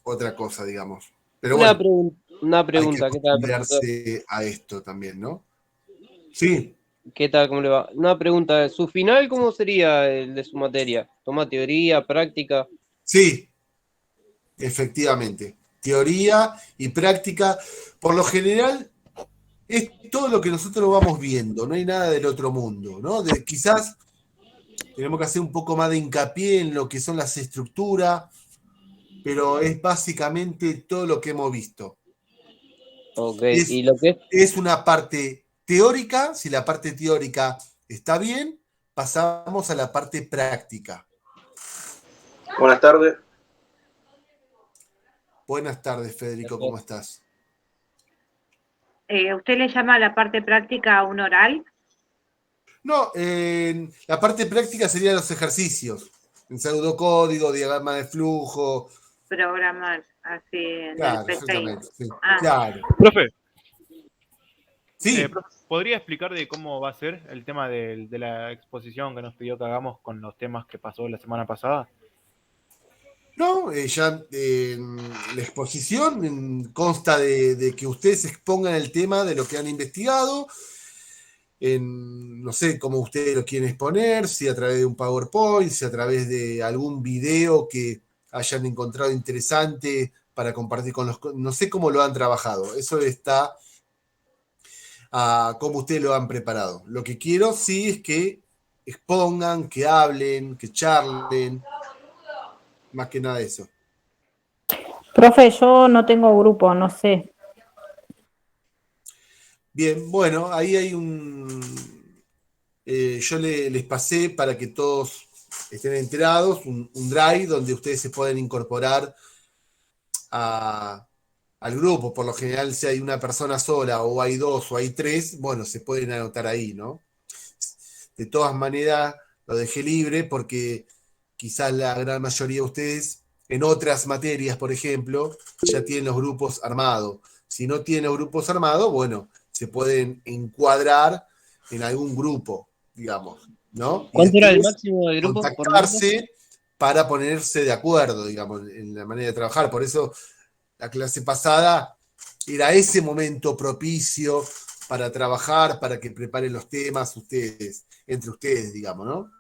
otra cosa, digamos. Pero Una, bueno, una hay que pregunta, ¿qué tal, profesor? acostumbrarse a esto también, ¿no? Sí, ¿Qué tal? ¿Cómo le va? Una pregunta, ¿su final cómo sería el de su materia? ¿Toma teoría, práctica? sí, efectivamente. Teoría y práctica, por lo general, es todo lo que nosotros vamos viendo, no hay nada del otro mundo, ¿no? Quizás tenemos que hacer un poco más de hincapié en lo que son las estructuras, pero es básicamente todo lo que hemos visto. Ok, Es, ¿y lo que es? es una parte teórica, si la parte teórica está bien, pasamos a la parte práctica. Buenas tardes. Buenas tardes, Federico, ¿cómo estás? ¿Usted le llama a la parte práctica un oral? No, la parte práctica sería los ejercicios, en pseudocódigo, diagrama de flujo. Programar, así en el Claro, PCI. exactamente. Sí, Ah, claro. Profe, Sí, profe, ¿podría explicar de cómo va a ser el tema de la exposición que nos pidió que hagamos con los temas que pasó la semana pasada? no, ya la exposición consta de que ustedes expongan el tema de lo que han investigado, no sé cómo ustedes lo quieren exponer, si a través de un PowerPoint, si a través de algún video que hayan encontrado interesante para compartir con los... No sé cómo lo han trabajado, eso está a cómo ustedes lo han preparado. Lo que quiero sí es que expongan, que hablen, que charlen, más que nada eso. Profe, yo no tengo grupo, no sé. Bien, bueno, ahí hay yo les pasé para que todos estén enterados, un drive donde ustedes se pueden incorporar al grupo. Por lo general, si hay una persona sola o hay dos o hay tres, bueno, se pueden anotar ahí, ¿no? De todas maneras, lo dejé libre porque quizás la gran mayoría de ustedes en otras materias, por ejemplo, ya tienen los grupos armados. Si no tienen los grupos armados, bueno, se pueden encuadrar en algún grupo, digamos, ¿no? Y ¿Cuánto era el después máximo de grupo por grupo? contactarse para ponerse de acuerdo, digamos, en la manera de trabajar. Por eso la clase pasada era ese momento propicio para trabajar, para que preparen los temas ustedes, entre ustedes, digamos, ¿no?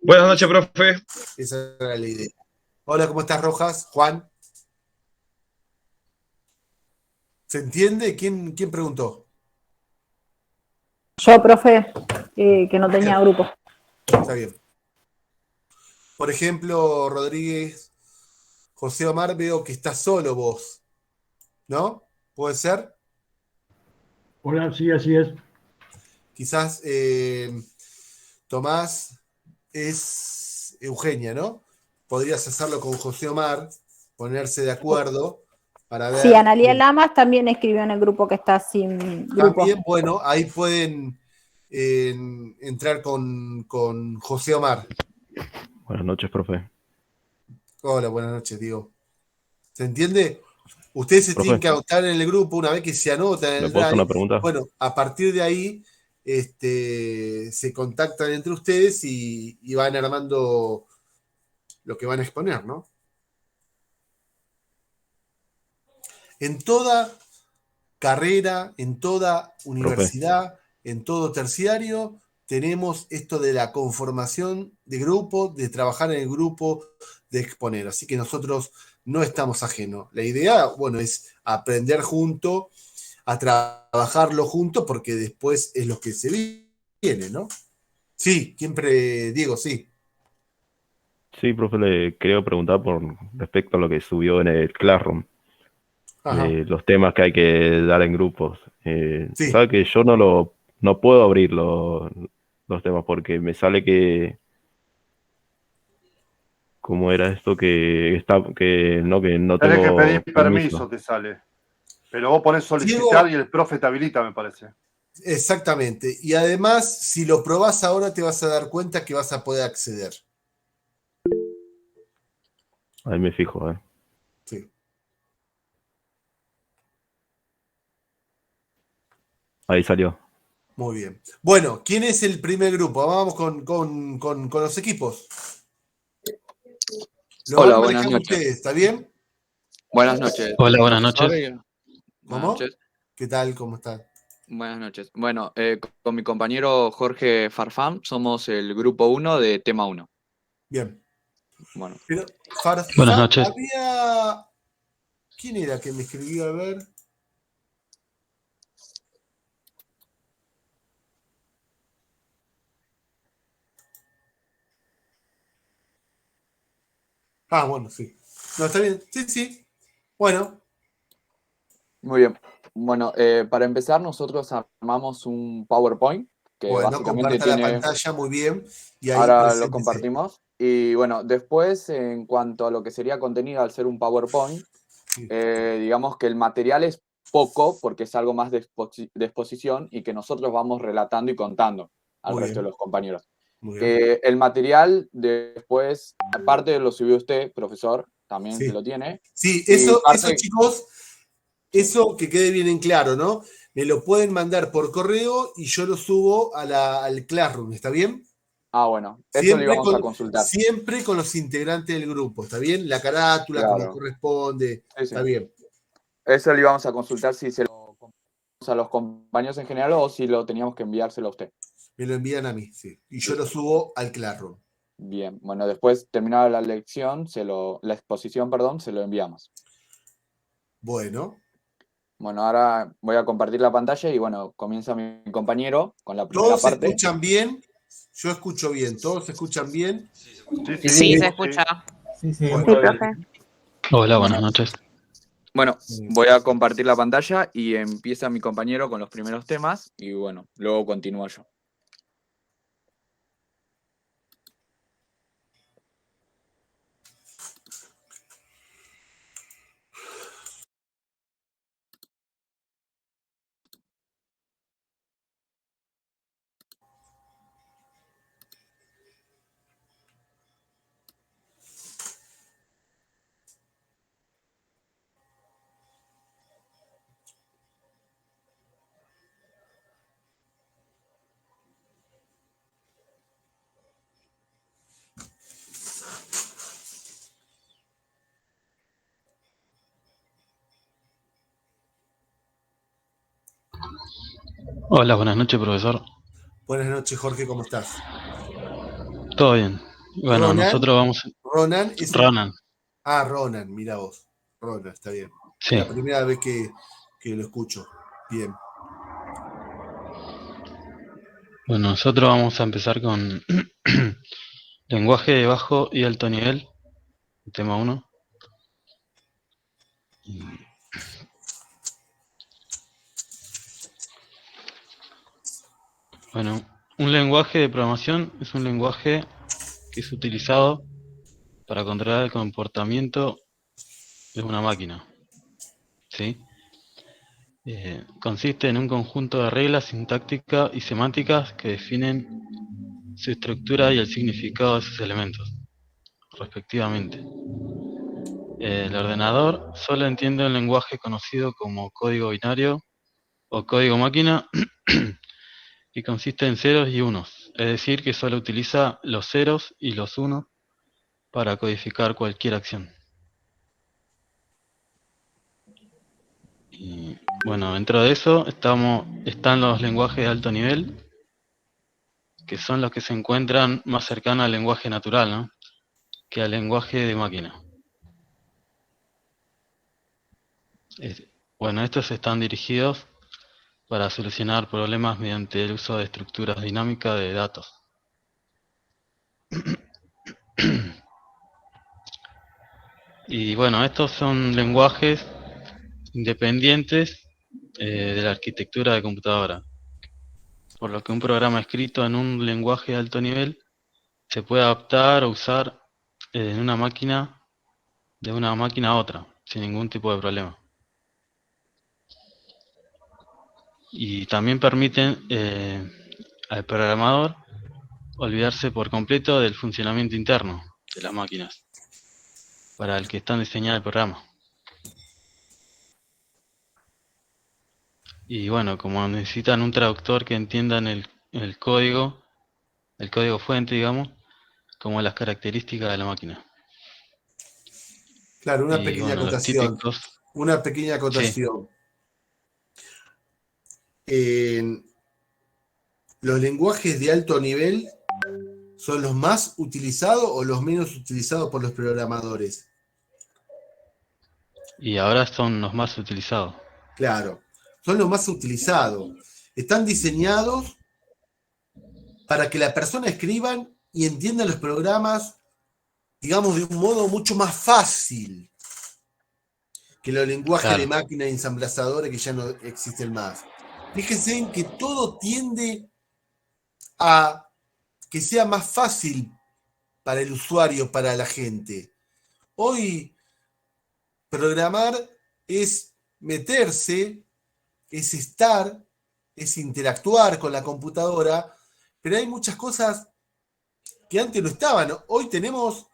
Buenas noches, profe. Esa era la idea. Hola, ¿cómo estás, Rojas? Juan. ¿Se entiende? ¿Quién preguntó? Yo, profe, que no tenía Bien, grupo. está bien. Por ejemplo, Rodríguez, José Omar, veo que estás solo vos, ¿no? ¿Puede ser? Hola, sí, así es. Quizás Tomás es Eugenia, ¿no? Podrías hacerlo con José Omar, ponerse de acuerdo para Sí, ver. Analía Lamas también escribió en el grupo que está sin grupo. También, bueno, ahí pueden entrar con José Omar. Buenas noches, profe. Hola, buenas noches, Diego. ¿Se entiende? Ustedes se tienen Profe, que anotar en el grupo una vez que se anotan en ¿le el puedo hacer drive. una pregunta? Bueno, a partir de ahí se contactan entre ustedes y van armando lo que van a exponer, ¿no? En toda carrera, en toda Profe, universidad, en todo terciario, tenemos esto de la conformación de grupo, de trabajar en el grupo, de exponer. Así que nosotros no estamos ajenos. La idea, bueno, es aprender junto, a trabajarlo junto, porque después es lo que se viene, ¿no? Sí, siempre, Diego, sí. sí, profe, le quería preguntar por respecto a lo que subió en el Classroom, Ajá, de los temas que hay que dar en grupos. sí. Sabe que yo no puedo abrir los temas porque me sale que, ¿cómo era esto? Que no Tenés que tengo pedir permiso. permiso, te sale. Pero vos pones solicitar Diego, y el profe te habilita, me parece. exactamente. Y además, si lo probás ahora, te vas a dar cuenta que vas a poder acceder. Ahí me fijo, ¿eh? Sí. Ahí salió. Muy bien. Bueno, ¿quién es el primer grupo? Vamos con los equipos. Lo van Hola, buenas manejando noches. ustedes, ¿está bien? Buenas noches. Hola, buenas Profesor, noches. Buenas ¿Cómo? noches. ¿Qué tal? ¿Cómo estás? Buenas noches. Bueno, con mi compañero Jorge Farfán somos el grupo 1 de tema 1. Bien. Bueno, Pero, Buenas Farfán, noches. había... ¿Quién era que me escribió? A ver. Ah, bueno, sí. No, está bien. Sí, sí. Bueno, muy bien. Bueno, para empezar, nosotros armamos un PowerPoint que bueno, básicamente comparta la tiene, pantalla muy bien y ahí ahora lo preséntese. compartimos. Y bueno, después, en cuanto a lo que sería contenido, al ser un PowerPoint, Sí. digamos que el material es poco porque es algo más de exposición y que nosotros vamos relatando y contando al Muy resto de bien, los compañeros. muy bien. El material después, aparte lo subió usted, profesor, también Sí. lo tiene. Sí, Y eso, parte, chicos, sí, eso que quede bien en claro, ¿no? Me lo pueden mandar por correo y yo lo subo al Classroom, ¿está bien? bueno, eso lo íbamos a consultar. Siempre con los integrantes del grupo, ¿está bien? La carátula, como Claro, corresponde, sí, sí. está bien. Eso lo íbamos a consultar si se lo compartimos a los compañeros en general o si lo teníamos que enviárselo a usted. Me lo envían a mí, sí. Y yo lo subo al Classroom. Bien, bueno, después terminada la lección, la exposición, perdón, se lo enviamos. Bueno. Bueno, ahora voy a compartir la pantalla y bueno, comienza mi compañero con la primera ¿Todos se parte. escuchan bien? Yo escucho bien. ¿Todos se escuchan bien? Sí, se escucha. Sí, sí, Bueno. todo bien. Profe. Hola, buenas noches. Bueno, voy a compartir la pantalla y empieza mi compañero con los primeros temas y bueno, luego continúo yo. Hola, buenas noches, profesor. Buenas noches, Jorge, ¿cómo estás? Todo bien. Bueno, Ronan. nosotros vamos... Ronan es Ronan. Ah, Ronan, mira vos. Ronan, está bien. Sí. La primera vez que lo escucho. Bien. Bueno, nosotros vamos a empezar con lenguaje de bajo y alto nivel, tema 1. Bueno, un lenguaje de programación es un lenguaje que es utilizado para controlar el comportamiento de una máquina. ¿Sí? Consiste en un conjunto de reglas sintácticas y semánticas que definen su estructura y el significado de sus elementos, respectivamente. El ordenador solo entiende un lenguaje conocido como código binario o código máquina y consiste en ceros y unos, es decir, que solo utiliza los ceros y los unos para codificar cualquier acción. Y bueno, dentro de eso están los lenguajes de alto nivel, que son los que se encuentran más cercanos al lenguaje natural, ¿no?, que al lenguaje de máquina. Bueno, estos están dirigidos para solucionar problemas mediante el uso de estructuras dinámicas de datos. Y bueno, estos son lenguajes independientes de la arquitectura de computadora, por lo que un programa escrito en un lenguaje de alto nivel se puede adaptar o usar en una máquina, de una máquina a otra, sin ningún tipo de problema. Y también permiten al programador olvidarse por completo del funcionamiento interno de las máquinas para el que están diseñadas el programa. Y bueno, como necesitan un traductor que entiendan el código fuente, digamos, como las características de la máquina. Claro, una Y pequeña bueno, los acotación. típicos. Una pequeña Sí, acotación. ¿Los lenguajes de alto nivel son los más utilizados o los menos utilizados por los programadores? y ahora son los más utilizados. Claro, son los más utilizados. Están diseñados para que la persona escriban y entienda los programas, digamos, de un modo mucho más fácil que los lenguajes de Claro, máquina ensambladores que ya no existen más. Fíjense en que todo tiende a que sea más fácil para el usuario, para la gente. Hoy programar es meterse, es estar, es interactuar con la computadora, pero hay muchas cosas que antes no estaban. Hoy tenemos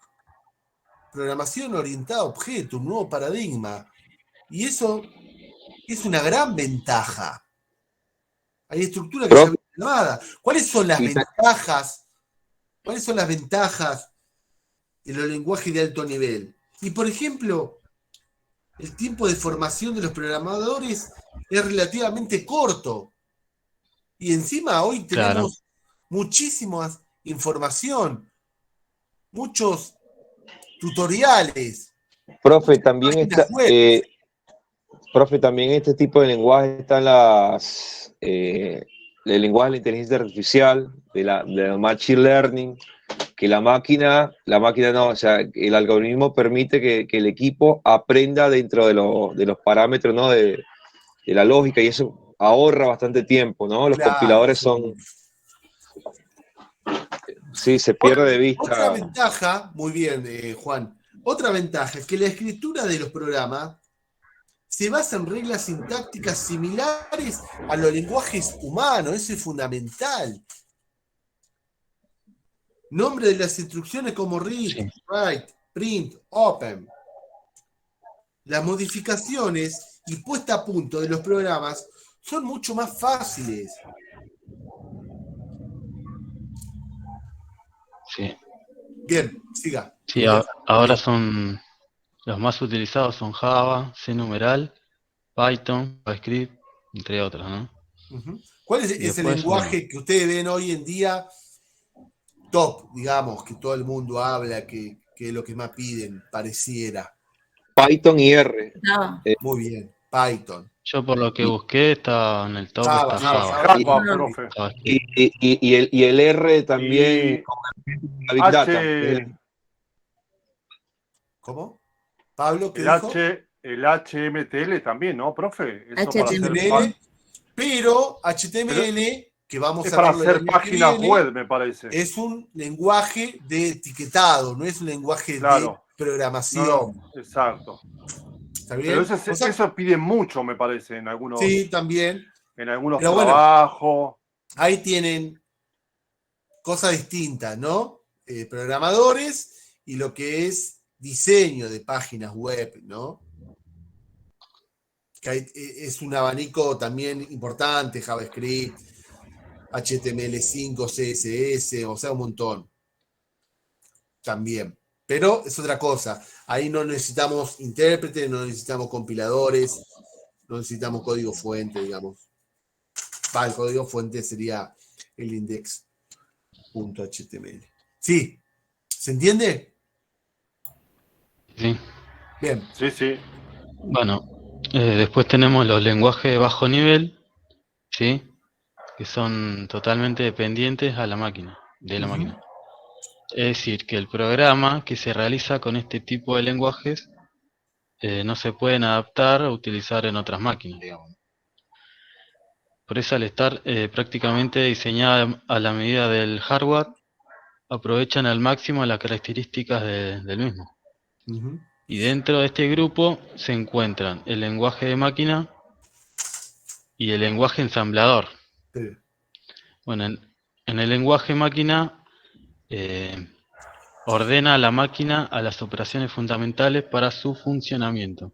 programación orientada a objeto, un nuevo paradigma, y eso es una gran ventaja. Hay estructuras que ya Profe, vienen armadas. ¿Cuáles son las ventajas? ¿Cuáles son las ventajas de los lenguajes de alto nivel? Y por ejemplo, el tiempo de formación de los programadores es relativamente corto. Y encima hoy claro. tenemos muchísima información, muchos tutoriales, Profe, también páginas está, web. profe, también este tipo de lenguaje están el lenguaje de la inteligencia artificial, de la machine learning, que la máquina no, o sea, el algoritmo permite que el equipo aprenda dentro de los parámetros, ¿no? De la lógica, y eso ahorra bastante tiempo, ¿no? Los Claro, compiladores sí. son, sí, se pierde de Otra vista. ventaja, muy bien, Juan, otra ventaja es que la escritura de los programas se basa en reglas sintácticas similares a los lenguajes humanos, eso es fundamental. Nombre de las instrucciones como read, Sí, write, print, open. Las modificaciones y puesta a punto de los programas son mucho más fáciles. sí. Bien, siga. Sí, ahora son los más utilizados son Java, C numeral, Python, JavaScript, entre otros, ¿no? Ujú. ¿Cuál es Y el después, bueno, lenguaje que ustedes ven hoy en día top, digamos, que todo el mundo habla, que es lo que más piden, pareciera? Python y R. Muy bien, Python. yo por lo que busqué está en el top, Java, está Java, Java, Java. Java, profe. JavaScript. Y el R también Y con la Big Data. ¿Cómo? Pablo, ¿qué el dijo? el HMTL también, ¿no, profe? Eso para hacer, HTML, pero HTML, que vamos es a para verlo el hacer año que páginas viene, web, me parece. es un lenguaje de etiquetado, no es un lenguaje Claro. de programación. No, exacto. ¿Está bien? Pero eso pide mucho, me parece, en algunos, Sí, también. en algunos Pero bueno, trabajos. ahí tienen cosas distintas, ¿no? Programadores y lo que es diseño de páginas web, ¿no? Que es un abanico también importante, JavaScript, HTML5, CSS, o sea, un montón. También. Pero es otra cosa. Ahí no necesitamos intérpretes, no necesitamos compiladores, no necesitamos código fuente, digamos. El código fuente sería el index.html. ¿Sí? ¿Se entiende? Sí. Bien. Sí, sí. Bueno, después tenemos los lenguajes de bajo nivel, ¿sí? Que son totalmente dependientes a la máquina, de la máquina. Es decir, que el programa que se realiza con este tipo de lenguajes no se pueden adaptar o utilizar en otras máquinas, digamos. Por eso, al estar prácticamente diseñada a la medida del hardware, aprovechan al máximo las características del mismo. Y dentro de este grupo se encuentran el lenguaje de máquina y el lenguaje ensamblador. Sí. Bueno, en el lenguaje máquina ordena a la máquina a las operaciones fundamentales para su funcionamiento.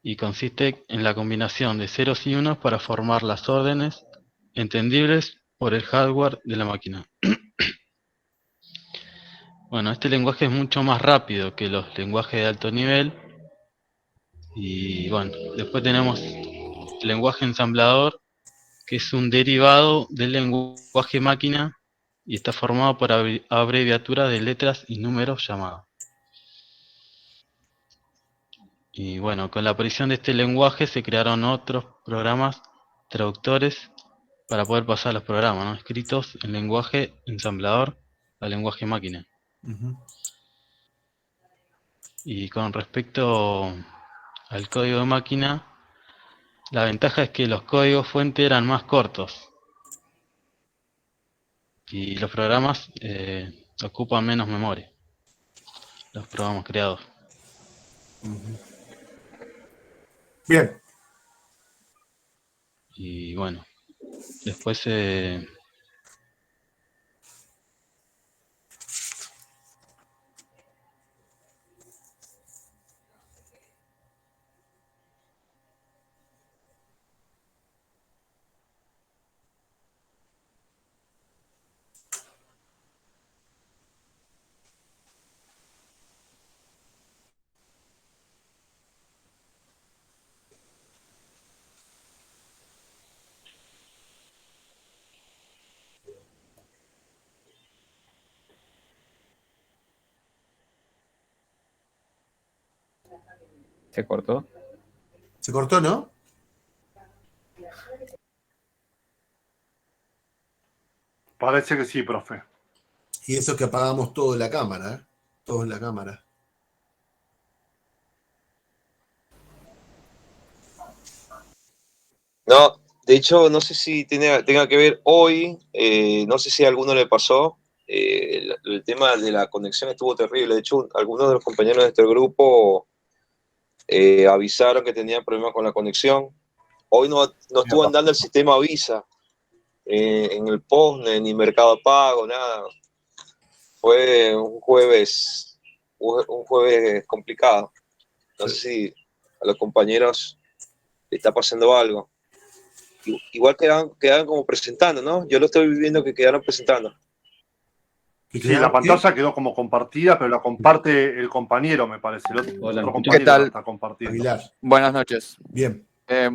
Y consiste en la combinación de ceros y unos para formar las órdenes entendibles por el hardware de la máquina. Bueno, este lenguaje es mucho más rápido que los lenguajes de alto nivel. Y bueno, después tenemos el lenguaje ensamblador, que es un derivado del lenguaje máquina y está formado por abreviaturas de letras y números llamados. Y bueno, con la aparición de este lenguaje se crearon otros programas traductores para poder pasar los programas, ¿no?, escritos en lenguaje ensamblador al lenguaje máquina. Y con respecto al código de máquina, la ventaja es que los códigos fuente eran más cortos y los programas ocupan menos memoria, los programas creados. Bien. Y bueno, después ¿Se cortó? ¿Se cortó, no? Parece que sí, profe. Y eso que apagamos todo en la cámara, ¿eh? Todo en la cámara. No, de hecho, no sé si tenga que ver hoy, no sé si a alguno le pasó, el tema de la conexión estuvo terrible. De hecho, algunos de los compañeros de este grupo avisaron que tenían problemas con la conexión. Hoy no estuvo andando el sistema Visa en el POSNE, ni Mercado Pago, nada. Fue un jueves complicado. No sé si a los compañeros le está pasando algo. Igual quedaron como presentando, ¿no? Yo lo estoy viviendo que quedaron presentando. Sí, la pantalla quedó como compartida, pero la comparte el compañero, me parece. El otro compañero ¿Qué tal? la está compartiendo. Buenas noches. Bien.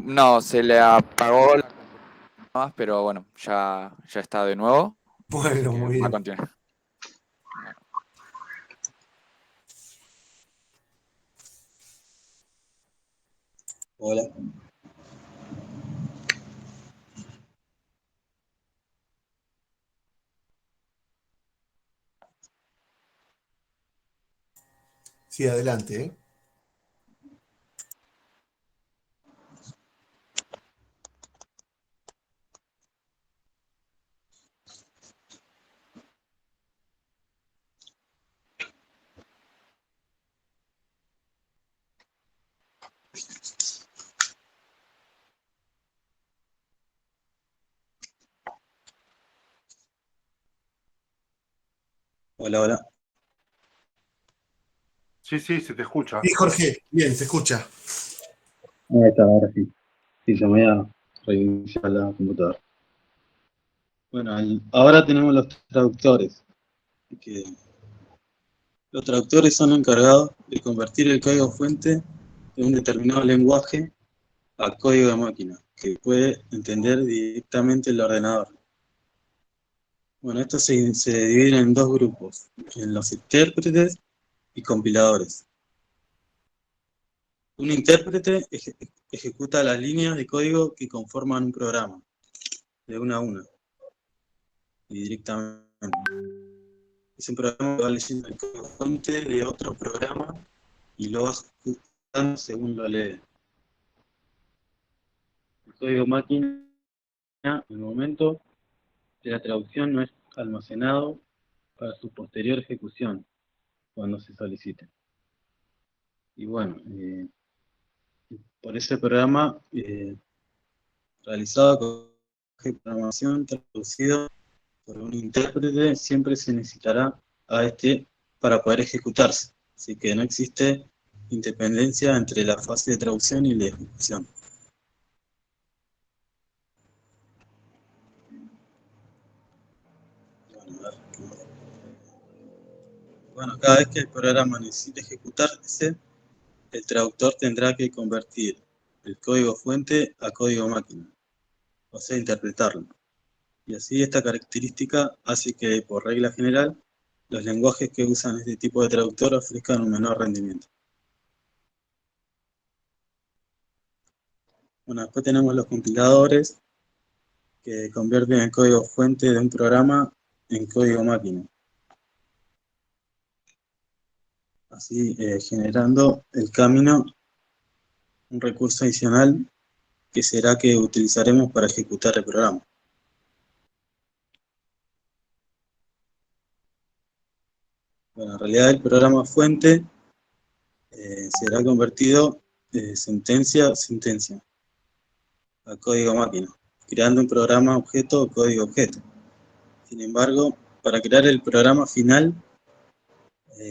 No, se le apagó la más, pero bueno, ya está de nuevo. Bueno, muy Va a bien. continuar. Hola. Sí, adelante, ¿eh? Hola, hola. Sí, se te escucha. Sí, Jorge, bien, se escucha. Ahí está, ahora sí. Sí, se me voy a reiniciar la computadora. Bueno, ahora tenemos los traductores. Que los traductores son encargados de convertir el código fuente de un determinado lenguaje a código de máquina, que puede entender directamente el ordenador. Bueno, estos se dividen en dos grupos, en los intérpretes y compiladores. Un intérprete ejecuta las líneas de código que conforman un programa, de una a una, y directamente. Es un programa que va leyendo el código fuente de otro programa y lo va ejecutando según lo lee. El código máquina, en el momento de la traducción, no es almacenado para su posterior ejecución, cuando se solicite. Y bueno, por ese programa realizado con programación traducido por un intérprete, siempre se necesitará a este para poder ejecutarse. Así que no existe independencia entre la fase de traducción y la ejecución. Bueno, a ver. cada vez que el programa necesite ejecutarse, el traductor tendrá que convertir el código fuente a código máquina, o sea, interpretarlo. Y así esta característica hace que, por regla general, los lenguajes que usan este tipo de traductor ofrezcan un menor rendimiento. Bueno, después tenemos los compiladores, que convierten el código fuente de un programa en código máquina. Así generando el camino, un recurso adicional que será que utilizaremos para ejecutar el programa. Bueno, en realidad el programa fuente será convertido sentencia a sentencia a código máquina, creando un programa objeto o código objeto. Sin embargo, para crear el programa final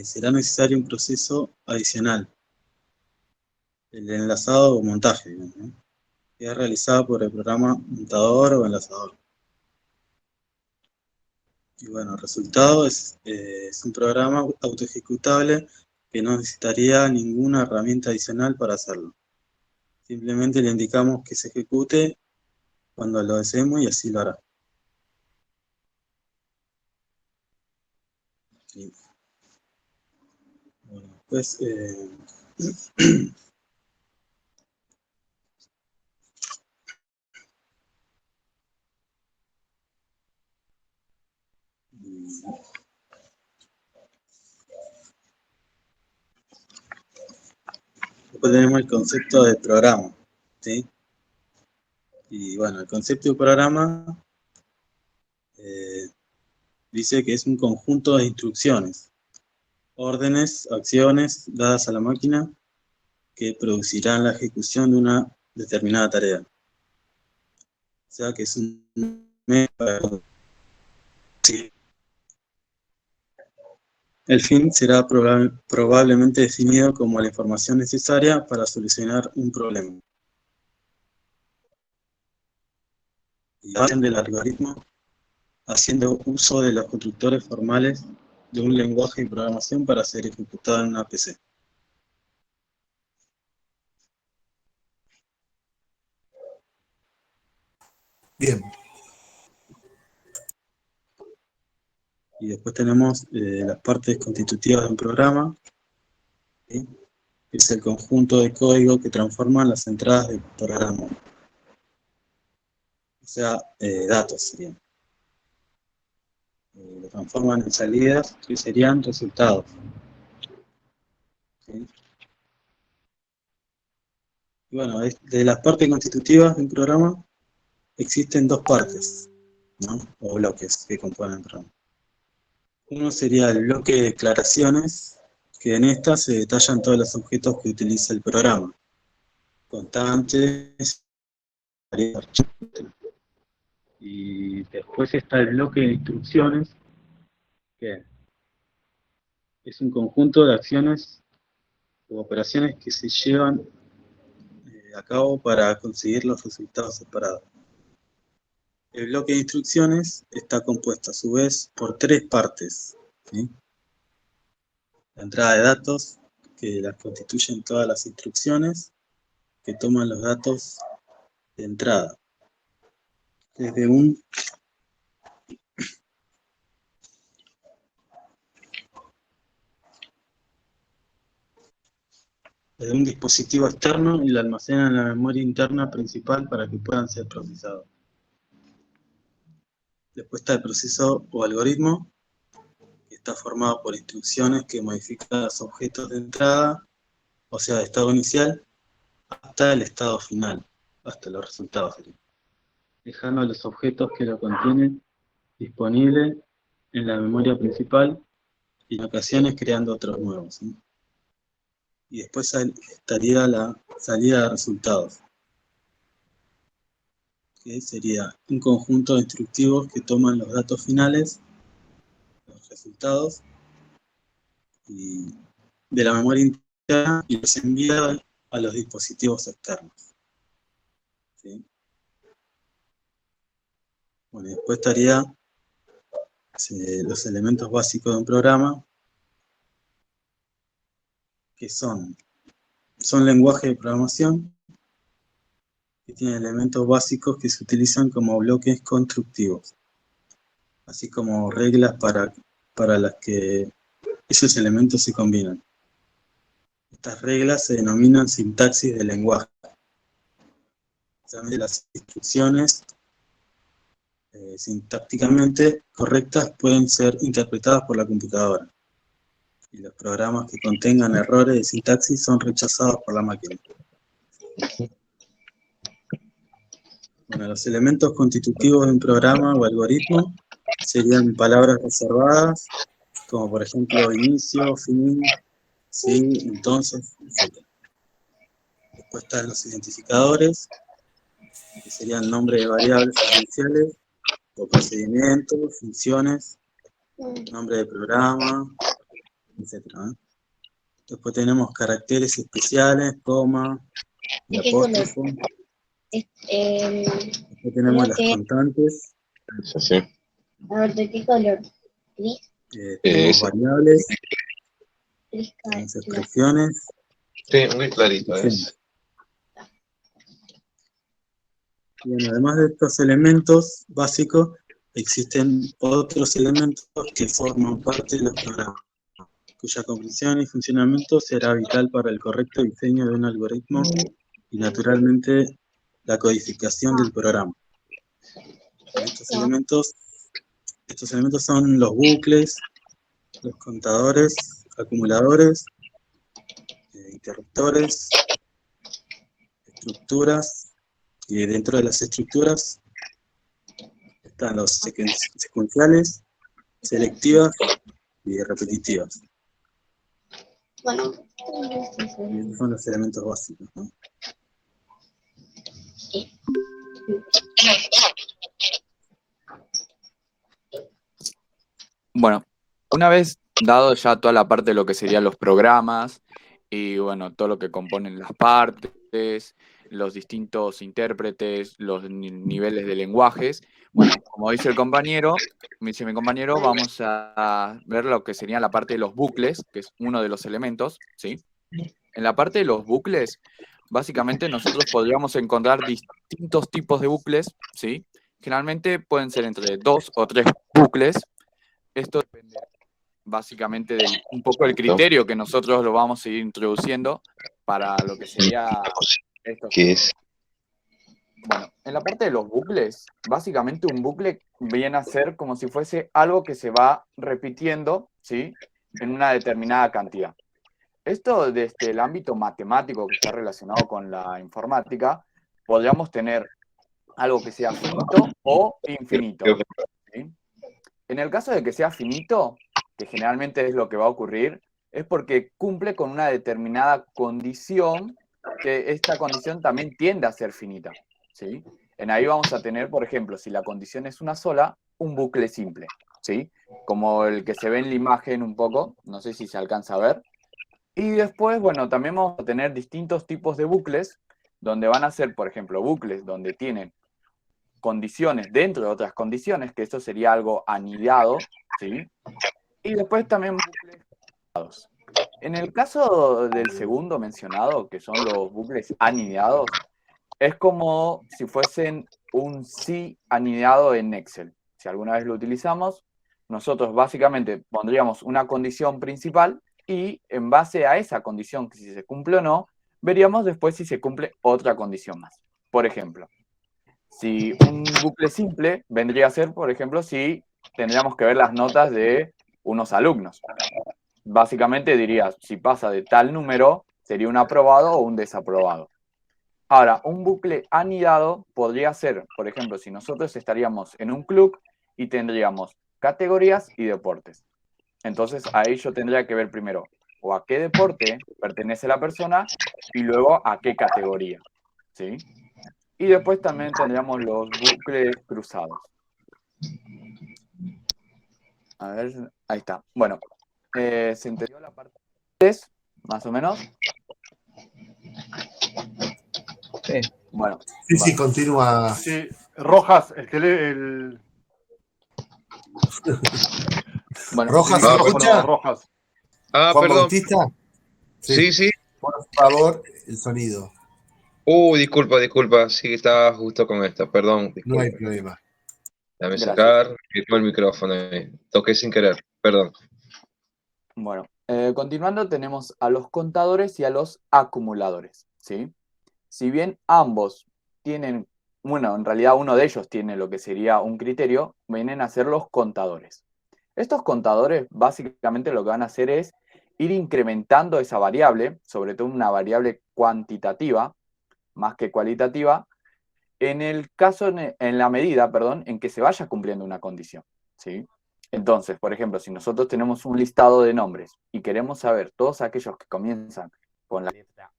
será necesario un proceso adicional, el enlazado o montaje, ¿no? Que es realizado por el programa montador o enlazador. Y bueno, el resultado es un programa autoejecutable que no necesitaría ninguna herramienta adicional para hacerlo. Simplemente le indicamos que se ejecute cuando lo deseemos y así lo hará. Sí. Bueno, pues después tenemos el concepto de programa, ¿sí? Y bueno, el concepto de programa dice que es un conjunto de instrucciones, órdenes, acciones dadas a la máquina que producirán la ejecución de una determinada tarea. O sea que es un medio para... El fin será probablemente definido como la información necesaria para solucionar un problema. Y la base del algoritmo haciendo uso de los constructores formales de un lenguaje de programación para ser ejecutado en una PC. Bien. Y después tenemos las partes constitutivas de un programa, ¿sí? Que es el conjunto de código que transforma las entradas del programa. O sea, datos serían. Lo transforman en salidas que serían resultados. ¿Sí? Y bueno, de las partes constitutivas de un programa existen dos partes, ¿no? O bloques que componen el programa. Uno sería el bloque de declaraciones, que en esta se detallan todos los objetos que utiliza el programa. Constantes, y después está el bloque de instrucciones, que es un conjunto de acciones u operaciones que se llevan a cabo para conseguir los resultados separados. El bloque de instrucciones está compuesto a su vez por tres partes, ¿sí? La entrada de datos, que las constituyen todas las instrucciones que toman los datos de entrada. Desde un dispositivo externo y lo almacenan en la memoria interna principal para que puedan ser procesados. Después está el proceso o algoritmo, que está formado por instrucciones que modifican los objetos de entrada, o sea, de estado inicial, hasta el estado final, hasta los resultados, dejando los objetos que lo contienen disponibles en la memoria principal y en ocasiones creando otros nuevos, ¿sí? Y después estaría la salida de resultados, que sería un conjunto de instructivos que toman los datos finales, los resultados, y de la memoria interna y los envía a los dispositivos externos, ¿sí? Bueno, después estaría los elementos básicos de un programa, que son lenguajes de programación que tienen elementos básicos que se utilizan como bloques constructivos, así como reglas para las que esos elementos se combinan. Estas reglas se denominan sintaxis del lenguaje. También las instrucciones sintácticamente correctas pueden ser interpretadas por la computadora, y los programas que contengan errores de sintaxis son rechazados por la máquina. Bueno, los elementos constitutivos de un programa o algoritmo serían palabras reservadas, como por ejemplo inicio, fin, sí, entonces, etc. Después están los identificadores, que serían nombres de variables esenciales, o procedimientos, funciones, nombre de programa, etc. Después tenemos caracteres especiales, coma, y apóstrofo. Después tenemos las constantes. Sí. A ver, ¿de qué color? ¿Gris? Tenemos variables, tenemos expresiones. Sí, muy clarito es. Bien, además de estos elementos básicos, existen otros elementos que forman parte de los programas, cuya comprensión y funcionamiento será vital para el correcto diseño de un algoritmo y, naturalmente, la codificación del programa. Estos elementos son los bucles, los contadores, acumuladores, interruptores, estructuras, y dentro de las estructuras están los secuenciales, selectivas y repetitivas. Bueno, Esos son los elementos básicos, ¿no? Bueno, una vez dado ya toda la parte de lo que serían los programas y bueno, todo lo que componen las partes, los distintos intérpretes, los niveles de lenguajes, bueno, como dice mi compañero, vamos a ver lo que sería la parte de los bucles, que es uno de los elementos, ¿sí? En la parte de los bucles, básicamente nosotros podríamos encontrar distintos tipos de bucles, ¿sí? Generalmente pueden ser entre 2 o 3 bucles. Esto depende básicamente de un poco el criterio que nosotros lo vamos a ir introduciendo para lo que sería esto. ¿Qué es? Bueno, en la parte de los bucles, básicamente un bucle viene a ser como si fuese algo que se va repitiendo, ¿sí? En una determinada cantidad. Esto desde el ámbito matemático que está relacionado con la informática, podríamos tener algo que sea finito o infinito, ¿sí? En el caso de que sea finito, que generalmente es lo que va a ocurrir, es porque cumple con una determinada condición, que esta condición también tiende a ser finita, ¿sí? En ahí vamos a tener, por ejemplo, si la condición es una sola, un bucle simple, ¿sí? Como el que se ve en la imagen un poco, no sé si se alcanza a ver. Y después, bueno, también vamos a tener distintos tipos de bucles, donde van a ser, por ejemplo, bucles donde tienen condiciones dentro de otras condiciones, que esto sería algo anidado, ¿sí? Y después también bucles anidados. En el caso del segundo mencionado, que son los bucles anidados, es como si fuesen un sí anidado en Excel. Si alguna vez lo utilizamos, nosotros básicamente pondríamos una condición principal y en base a esa condición, que si se cumple o no, veríamos después si se cumple otra condición más. Por ejemplo, si un bucle simple vendría a ser, por ejemplo, si tendríamos que ver las notas de unos alumnos. Básicamente diría, si pasa de tal número, sería un aprobado o un desaprobado. Ahora, un bucle anidado podría ser, por ejemplo, si nosotros estaríamos en un club y tendríamos categorías y deportes. Entonces, ahí yo tendría que ver primero o a qué deporte pertenece la persona y luego a qué categoría, ¿sí? Y después también tendríamos los bucles cruzados. A ver, ahí está. Bueno, ¿se entendió la parte 3, más o menos? Sí. Bueno. Sí, sí, continúa. Sí, Rojas, el que lee el... Bueno, Rojas, ¿se escucha? Rojas. Ah, Juan perdón. Bautista. Sí, sí. Por favor, el sonido. Disculpa. Sí, estaba justo con esto. Perdón, No hay disculpa. problema. Dame Gracias. sacar. Quitó el micrófono. Toqué sin querer. Perdón. Bueno, continuando tenemos a los contadores y a los acumuladores, ¿sí? Si bien ambos tienen, bueno, en realidad uno de ellos tiene lo que sería un criterio, vienen a ser los contadores. Estos contadores básicamente lo que van a hacer es ir incrementando esa variable, sobre todo una variable cuantitativa, más que cualitativa, en la medida, perdón, en que se vaya cumpliendo una condición, ¿sí? Entonces, por ejemplo, si nosotros tenemos un listado de nombres y queremos saber todos aquellos que comienzan con la letra,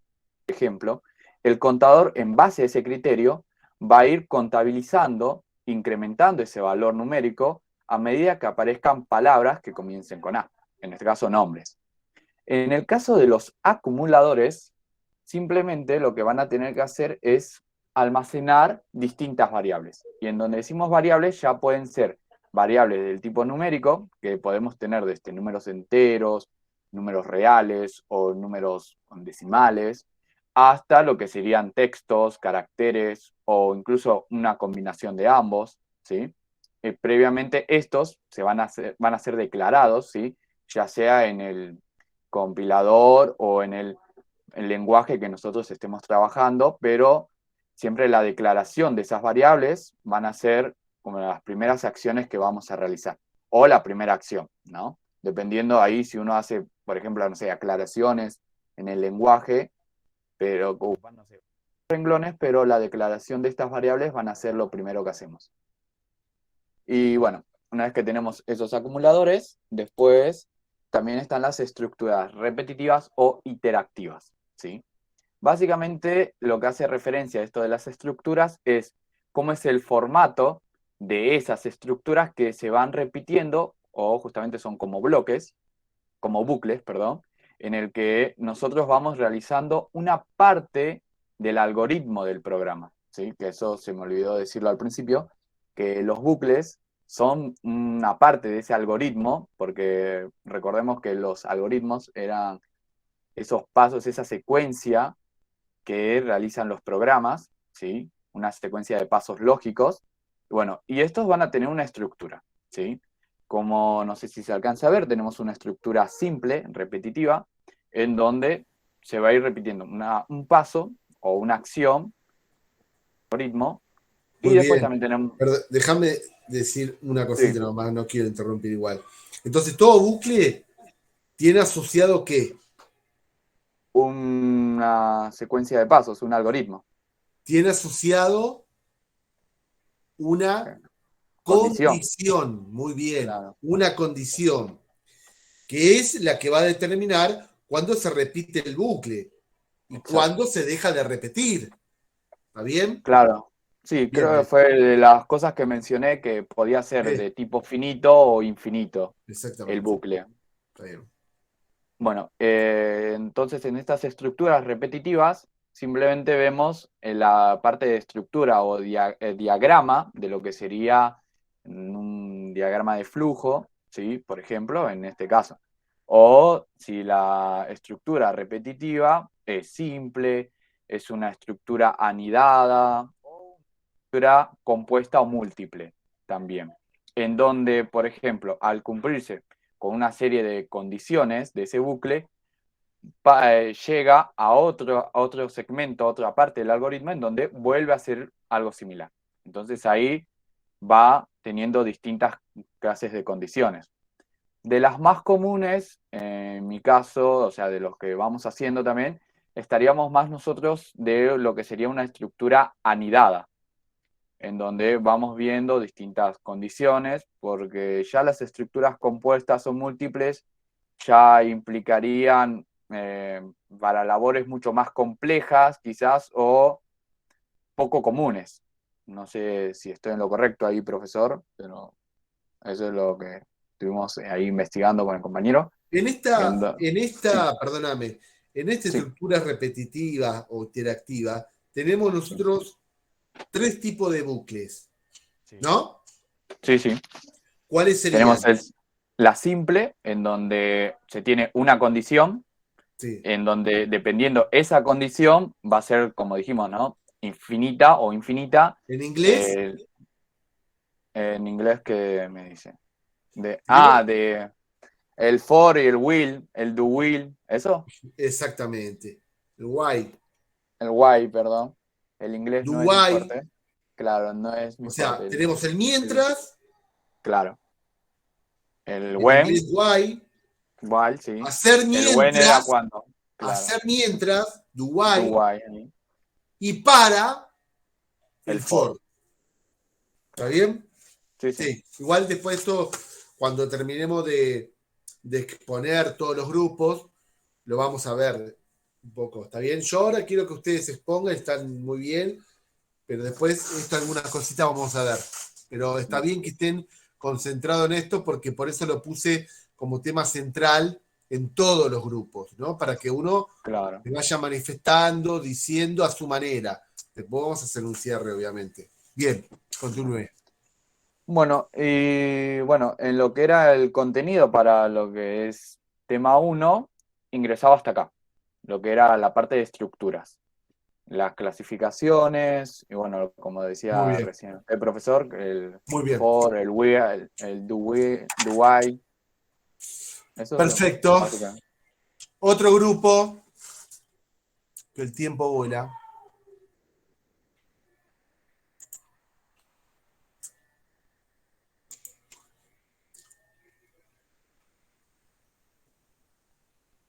por ejemplo, el contador, en base a ese criterio, va a ir contabilizando, incrementando ese valor numérico a medida que aparezcan palabras que comiencen con A, en este caso nombres. En el caso de los acumuladores, simplemente lo que van a tener que hacer es almacenar distintas variables. Y en donde decimos variables ya pueden ser variables del tipo numérico, que podemos tener desde números enteros, números reales o números decimales, hasta lo que serían textos, caracteres o incluso una combinación de ambos, ¿sí? Previamente estos van a ser declarados, ¿sí? Ya sea en el compilador o en el lenguaje que nosotros estemos trabajando, pero siempre la declaración de esas variables van a ser como las primeras acciones que vamos a realizar, o la primera acción, ¿no? Dependiendo ahí si uno hace, por ejemplo, no sé, aclaraciones en el lenguaje, pero ocupando renglones, pero la declaración de estas variables van a ser lo primero que hacemos. Y bueno, una vez que tenemos esos acumuladores, después también están las estructuras repetitivas o interactivas, ¿sí? Básicamente lo que hace referencia a esto de las estructuras es cómo es el formato de esas estructuras que se van repitiendo, o justamente son como bloques, como bucles, perdón, en el que nosotros vamos realizando una parte del algoritmo del programa, ¿sí? Que eso se me olvidó decirlo al principio, que los bucles son una parte de ese algoritmo, porque recordemos que los algoritmos eran esos pasos, esa secuencia que realizan los programas, ¿sí? Una secuencia de pasos lógicos. Bueno, y estos van a tener una estructura, ¿sí? Como no sé si se alcanza a ver, tenemos una estructura simple, repetitiva, en donde se va a ir repitiendo un paso o una acción, algoritmo, y Muy después bien. también tenemos... Perdón, déjame decir una cosita Sí. nomás, no quiero interrumpir igual. Entonces, todo bucle tiene asociado ¿qué? Una secuencia de pasos, un algoritmo. Tiene asociado una condición. Muy bien. Claro. Una condición, que es la que va a determinar cuándo se repite el bucle y cuándo se deja de repetir. ¿Está bien? Claro. Sí, Bien, creo que fue de las cosas que mencioné que podía ser de tipo finito o infinito el bucle. Está bien. Bueno, entonces en estas estructuras repetitivas simplemente vemos en la parte de estructura o diagrama de lo que sería un diagrama de flujo, ¿sí? Por ejemplo, en este caso. O si la estructura repetitiva es simple, es una estructura anidada, o una estructura compuesta o múltiple también. En donde, por ejemplo, al cumplirse con una serie de condiciones de ese bucle, llega a otro segmento, a otra parte del algoritmo en donde vuelve a hacer algo similar. Entonces ahí va teniendo distintas clases de condiciones. De las más comunes, en mi caso, o sea, de los que vamos haciendo también, estaríamos más nosotros de lo que sería una estructura anidada, en donde vamos viendo distintas condiciones, porque ya las estructuras compuestas o múltiples ya implicarían para labores mucho más complejas, quizás, o poco comunes. No sé si estoy en lo correcto ahí, profesor, pero eso es lo que estuvimos ahí investigando con el compañero. Perdóname, en esta estructura repetitiva o interactiva, tenemos nosotros 3 tipos de bucles, ¿no? Sí, sí. ¿Cuáles serían? Tenemos la simple, en donde se tiene una condición, Sí. En donde, dependiendo esa condición, va a ser, como dijimos, ¿no? Infinita o infinita. ¿En inglés? En inglés, ¿qué me dice? De el for y el will, el do will, ¿eso? Exactamente. El why. El why, perdón. El inglés Do no es mi why. fuerte. Claro, no es mi O sea, fuerte. tenemos el mientras. Claro. El En when. inglés why. While, sí. Hacer El when era mientras. cuando. Claro. Hacer mientras. Do why. Do why, ¿sí? Y para el for. ¿Está bien? Sí. Igual después esto, cuando terminemos de exponer todos los grupos, lo vamos a ver un poco. ¿Está bien? Yo ahora quiero que ustedes expongan, están muy bien, pero después algunas cositas vamos a ver. Pero está bien que estén concentrados en esto, porque por eso lo puse como tema central en todos los grupos, ¿no? Para que uno se vaya manifestando, diciendo a su manera. Después vamos a hacer un cierre, obviamente. Bien, continúe. Bueno, en lo que era el contenido para lo que es tema 1, ingresaba hasta acá, lo que era la parte de estructuras, las clasificaciones, y bueno, como decía recién el profesor, el for, el will, el do why. Eso. Perfecto. Otro grupo, que el tiempo vuela.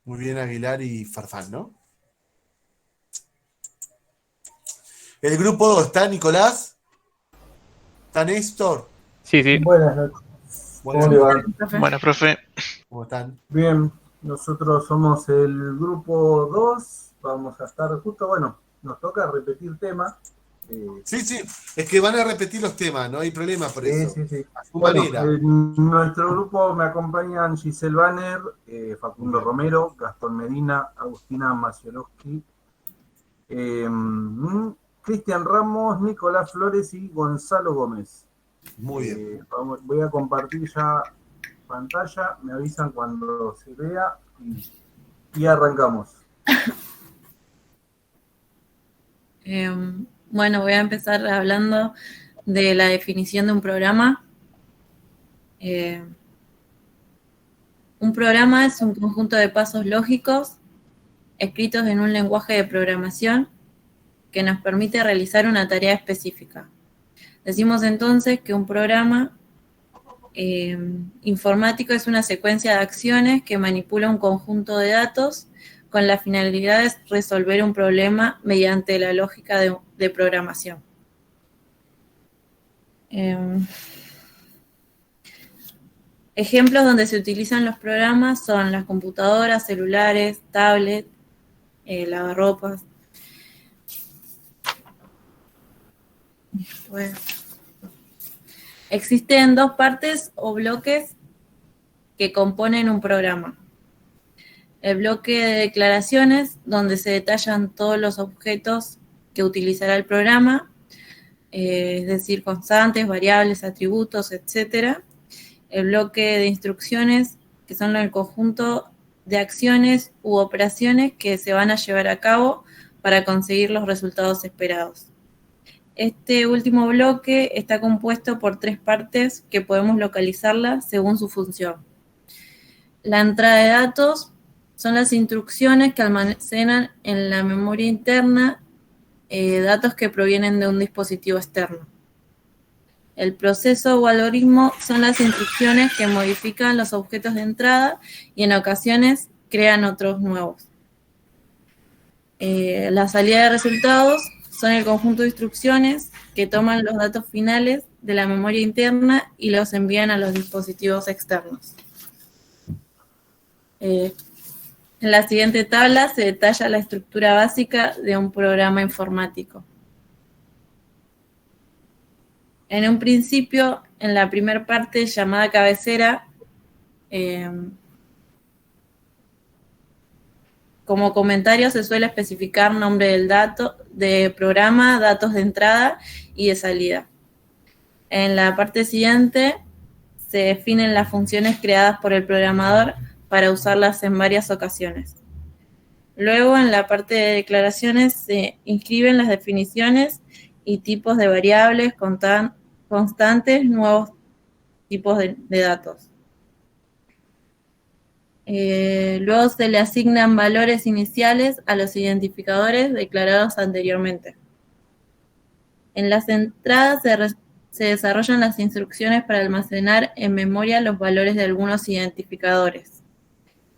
Muy bien, Aguilar y Farfán, ¿no? El grupo 2, ¿está Nicolás? ¿Está Néstor? Sí. Buenas noches. Buenas noches. Buenas, profe. ¿Cómo están? Bien, nosotros somos el grupo 2. Vamos a estar nos toca repetir tema. Sí, es que van a repetir los temas, no hay problema por eso. Sí. A su manera. En nuestro grupo me acompañan Giselle Banner, Facundo Romero, Gastón Medina, Agustina Maciolowski, Cristian Ramos, Nicolás Flores y Gonzalo Gómez. Muy bien. Voy a compartir ya pantalla, me avisan cuando se vea y arrancamos. Bueno, voy a empezar hablando de la definición de un programa. Un programa es un conjunto de pasos lógicos escritos en un lenguaje de programación que nos permite realizar una tarea específica. Decimos entonces que un programa informático es una secuencia de acciones que manipula un conjunto de datos con la finalidad de resolver un problema mediante la lógica de programación. Ejemplos donde se utilizan los programas son las computadoras, celulares, tablets, lavarropas. Pues, existen dos partes o bloques que componen un programa. El bloque de declaraciones, donde se detallan todos los objetos que utilizará el programa, es decir, constantes, variables, atributos, etc. El bloque de instrucciones, que son el conjunto de acciones u operaciones que se van a llevar a cabo para conseguir los resultados esperados. Este último bloque está compuesto por tres partes que podemos localizarlas según su función. La entrada de datos son las instrucciones que almacenan en la memoria interna datos que provienen de un dispositivo externo. El proceso o algoritmo son las instrucciones que modifican los objetos de entrada y en ocasiones crean otros nuevos. La salida de resultados son el conjunto de instrucciones que toman los datos finales de la memoria interna y los envían a los dispositivos externos. En la siguiente tabla se detalla la estructura básica de un programa informático. En un principio, en la primera parte llamada cabecera, como comentario se suele especificar nombre del dato, de programa, datos de entrada y de salida. En la parte siguiente se definen las funciones creadas por el programador para usarlas en varias ocasiones. Luego, en la parte de declaraciones, se inscriben las definiciones y tipos de variables, constantes, nuevos tipos de datos. Luego se le asignan valores iniciales a los identificadores declarados anteriormente. En las entradas se desarrollan las instrucciones para almacenar en memoria los valores de algunos identificadores.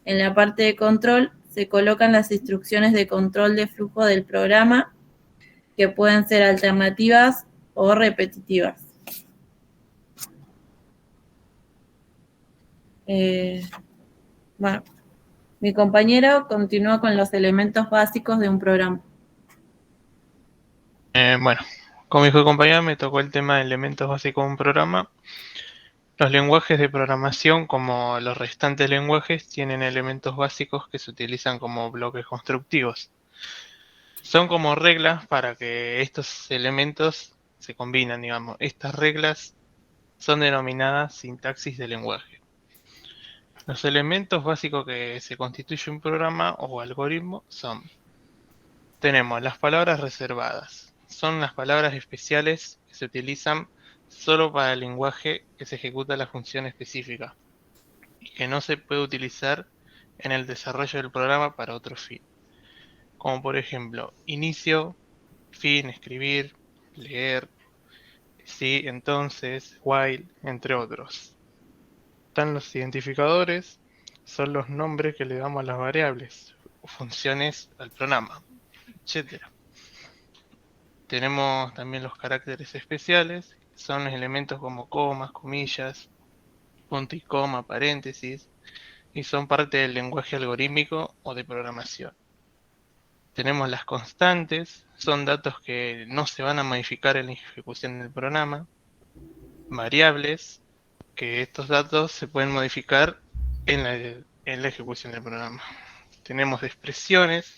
En la parte de control se colocan las instrucciones de control de flujo del programa, que pueden ser alternativas o repetitivas. Bueno, mi compañero continúa con los elementos básicos de un programa. Bueno, como dijo el compañero, me tocó el tema de elementos básicos de un programa. Los lenguajes de programación, como los restantes lenguajes, tienen elementos básicos que se utilizan como bloques constructivos. Son como reglas para que estos elementos se combinan, digamos. Estas reglas son denominadas sintaxis de lenguaje. Los elementos básicos que se constituye un programa o algoritmo son: tenemos las palabras reservadas. Son las palabras especiales que se utilizan solo para el lenguaje que se ejecuta la función específica y que no se puede utilizar en el desarrollo del programa para otro fin. Como por ejemplo, inicio, fin, escribir, leer, sí, entonces, while, entre otros. Están los identificadores, son los nombres que le damos a las variables o funciones al programa, etc. Tenemos también los caracteres especiales, que son los elementos como comas, comillas, punto y coma, paréntesis, y son parte del lenguaje algorítmico o de programación. Tenemos las constantes, son datos que no se van a modificar en la ejecución del programa. Variables, que estos datos se pueden modificar en la ejecución del programa. Tenemos expresiones,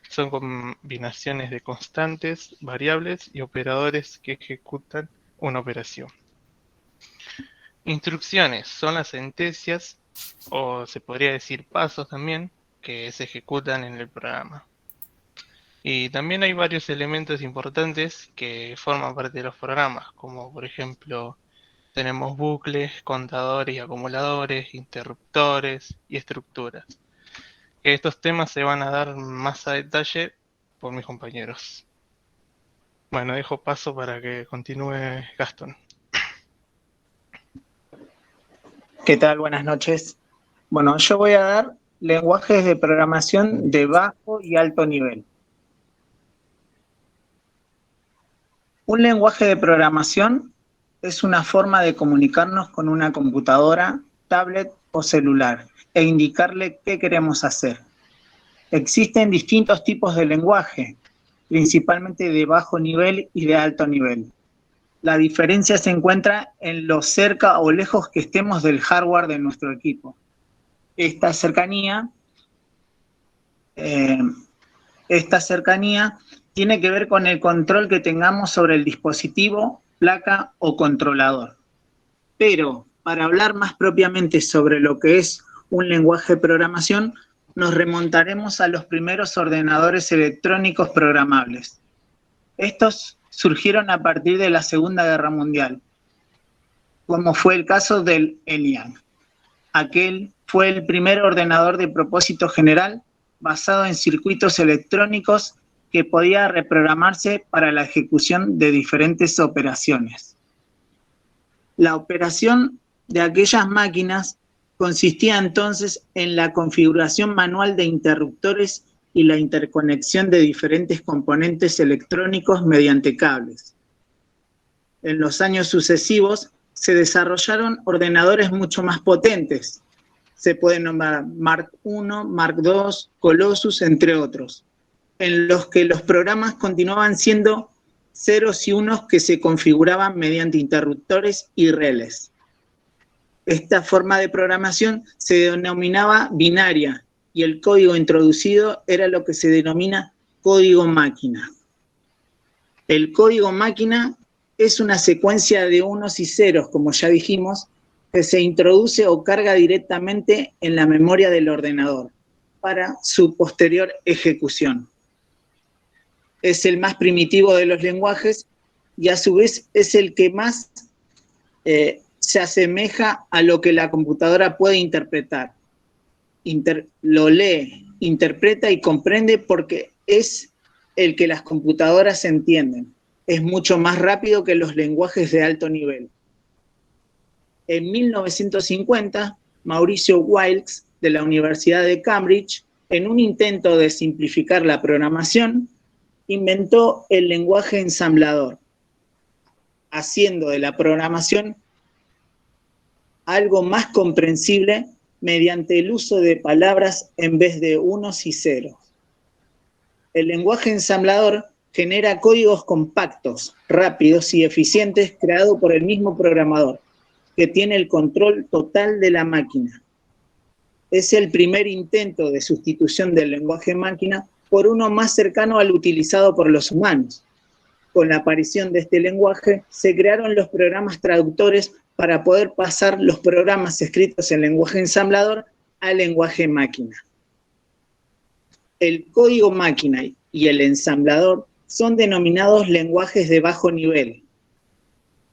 son combinaciones de constantes, variables y operadores que ejecutan una operación. Instrucciones son las sentencias, o se podría decir pasos también, que se ejecutan en el programa. Y también hay varios elementos importantes que forman parte de los programas, como por ejemplo tenemos bucles, contadores y acumuladores, interruptores y estructuras. Estos temas se van a dar más a detalle por mis compañeros. Bueno, dejo paso para que continúe Gastón. ¿Qué tal? Buenas noches. Bueno, yo voy a dar lenguajes de programación de bajo y alto nivel. Un lenguaje de programación es una forma de comunicarnos con una computadora, tablet o celular e indicarle qué queremos hacer. Existen distintos tipos de lenguaje, principalmente de bajo nivel y de alto nivel. La diferencia se encuentra en lo cerca o lejos que estemos del hardware de nuestro equipo. Esta cercanía tiene que ver con el control que tengamos sobre el dispositivo, placa o controlador. Pero para hablar más propiamente sobre lo que es un lenguaje de programación, nos remontaremos a los primeros ordenadores electrónicos programables. Estos surgieron a partir de la Segunda Guerra Mundial, como fue el caso del ENIAC. Aquel fue el primer ordenador de propósito general basado en circuitos electrónicos que podía reprogramarse para la ejecución de diferentes operaciones. La operación de aquellas máquinas consistía entonces en la configuración manual de interruptores y la interconexión de diferentes componentes electrónicos mediante cables. En los años sucesivos se desarrollaron ordenadores mucho más potentes. Se pueden nombrar Mark I, Mark II, Colossus, entre otros, en los que los programas continuaban siendo ceros y unos que se configuraban mediante interruptores y relés. Esta forma de programación se denominaba binaria y el código introducido era lo que se denomina código máquina. El código máquina es una secuencia de unos y ceros, como ya dijimos, que se introduce o carga directamente en la memoria del ordenador para su posterior ejecución. Es el más primitivo de los lenguajes y a su vez es el que más se asemeja a lo que la computadora puede interpretar. Lo lee, interpreta y comprende porque es el que las computadoras entienden. Es mucho más rápido que los lenguajes de alto nivel. En 1950, Mauricio Wilkes, de la Universidad de Cambridge, en un intento de simplificar la programación, inventó el lenguaje ensamblador, haciendo de la programación algo más comprensible mediante el uso de palabras en vez de unos y ceros. El lenguaje ensamblador genera códigos compactos, rápidos y eficientes creados por el mismo programador, que tiene el control total de la máquina. Es el primer intento de sustitución del lenguaje máquina por uno más cercano al utilizado por los humanos. Con la aparición de este lenguaje, se crearon los programas traductores para poder pasar los programas escritos en lenguaje ensamblador al lenguaje máquina. El código máquina y el ensamblador son denominados lenguajes de bajo nivel.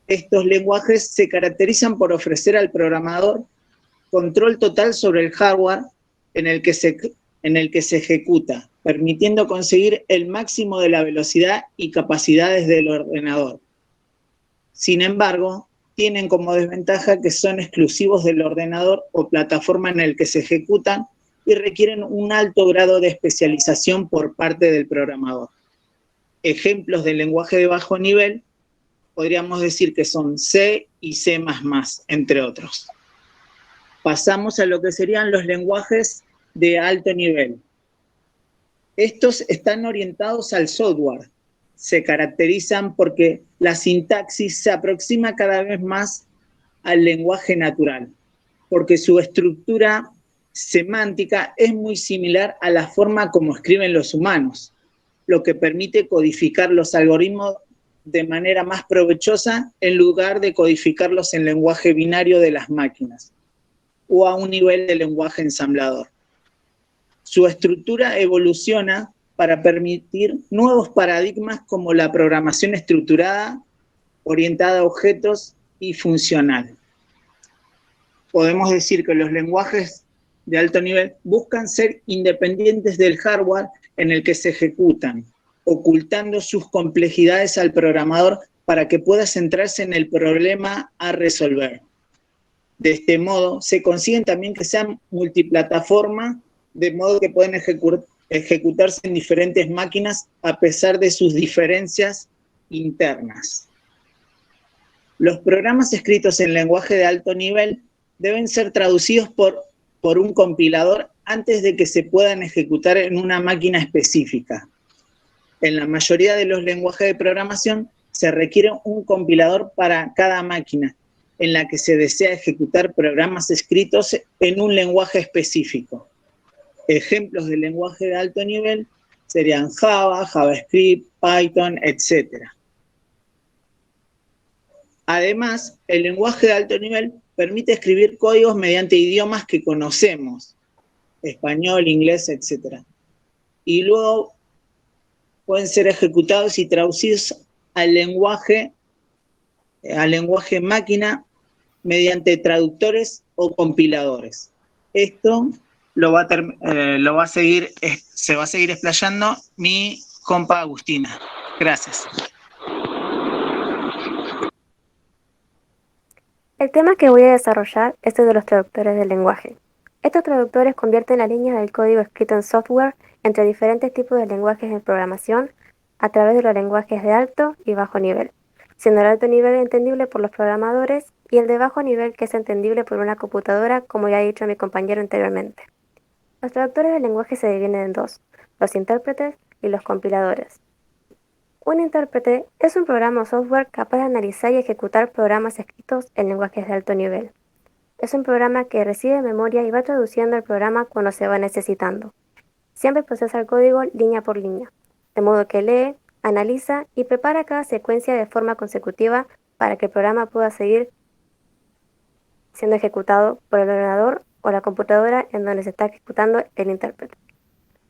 Estos lenguajes se caracterizan por ofrecer al programador control total sobre el hardware en el que se ejecuta, permitiendo conseguir el máximo de la velocidad y capacidades del ordenador. Sin embargo, tienen como desventaja que son exclusivos del ordenador o plataforma en el que se ejecutan y requieren un alto grado de especialización por parte del programador. Ejemplos de lenguaje de bajo nivel podríamos decir que son C y C++, entre otros. Pasamos a lo que serían los lenguajes de alto nivel. Estos están orientados al software. Se caracterizan porque la sintaxis se aproxima cada vez más al lenguaje natural, porque su estructura semántica es muy similar a la forma como escriben los humanos, lo que permite codificar los algoritmos de manera más provechosa en lugar de codificarlos en lenguaje binario de las máquinas o a un nivel de lenguaje ensamblador. Su estructura evoluciona para permitir nuevos paradigmas como la programación estructurada, orientada a objetos y funcional. Podemos decir que los lenguajes de alto nivel buscan ser independientes del hardware en el que se ejecutan, ocultando sus complejidades al programador para que pueda centrarse en el problema a resolver. De este modo, se consiguen también que sean multiplataforma, de modo que pueden ejecutarse en diferentes máquinas a pesar de sus diferencias internas. Los programas escritos en lenguaje de alto nivel deben ser traducidos por un compilador antes de que se puedan ejecutar en una máquina específica. En la mayoría de los lenguajes de programación se requiere un compilador para cada máquina en la que se desea ejecutar programas escritos en un lenguaje específico. Ejemplos de lenguaje de alto nivel serían Java, JavaScript, Python, etc. Además, el lenguaje de alto nivel permite escribir códigos mediante idiomas que conocemos, español, inglés, etc. Y luego pueden ser ejecutados y traducidos al lenguaje máquina mediante traductores o compiladores. Esto se va a seguir explayando mi compa Agustina. Gracias. El tema que voy a desarrollar es el de los traductores del lenguaje. Estos traductores convierten las líneas del código escrito en software entre diferentes tipos de lenguajes de programación a través de los lenguajes de alto y bajo nivel, siendo el alto nivel entendible por los programadores y el de bajo nivel que es entendible por una computadora, como ya ha dicho mi compañero anteriormente. Los traductores del lenguaje se dividen en dos, los intérpretes y los compiladores. Un intérprete es un programa o software capaz de analizar y ejecutar programas escritos en lenguajes de alto nivel. Es un programa que recibe memoria y va traduciendo el programa cuando se va necesitando. Siempre procesa el código línea por línea, de modo que lee, analiza y prepara cada secuencia de forma consecutiva para que el programa pueda seguir siendo ejecutado por el ordenador o la computadora en donde se está ejecutando el intérprete.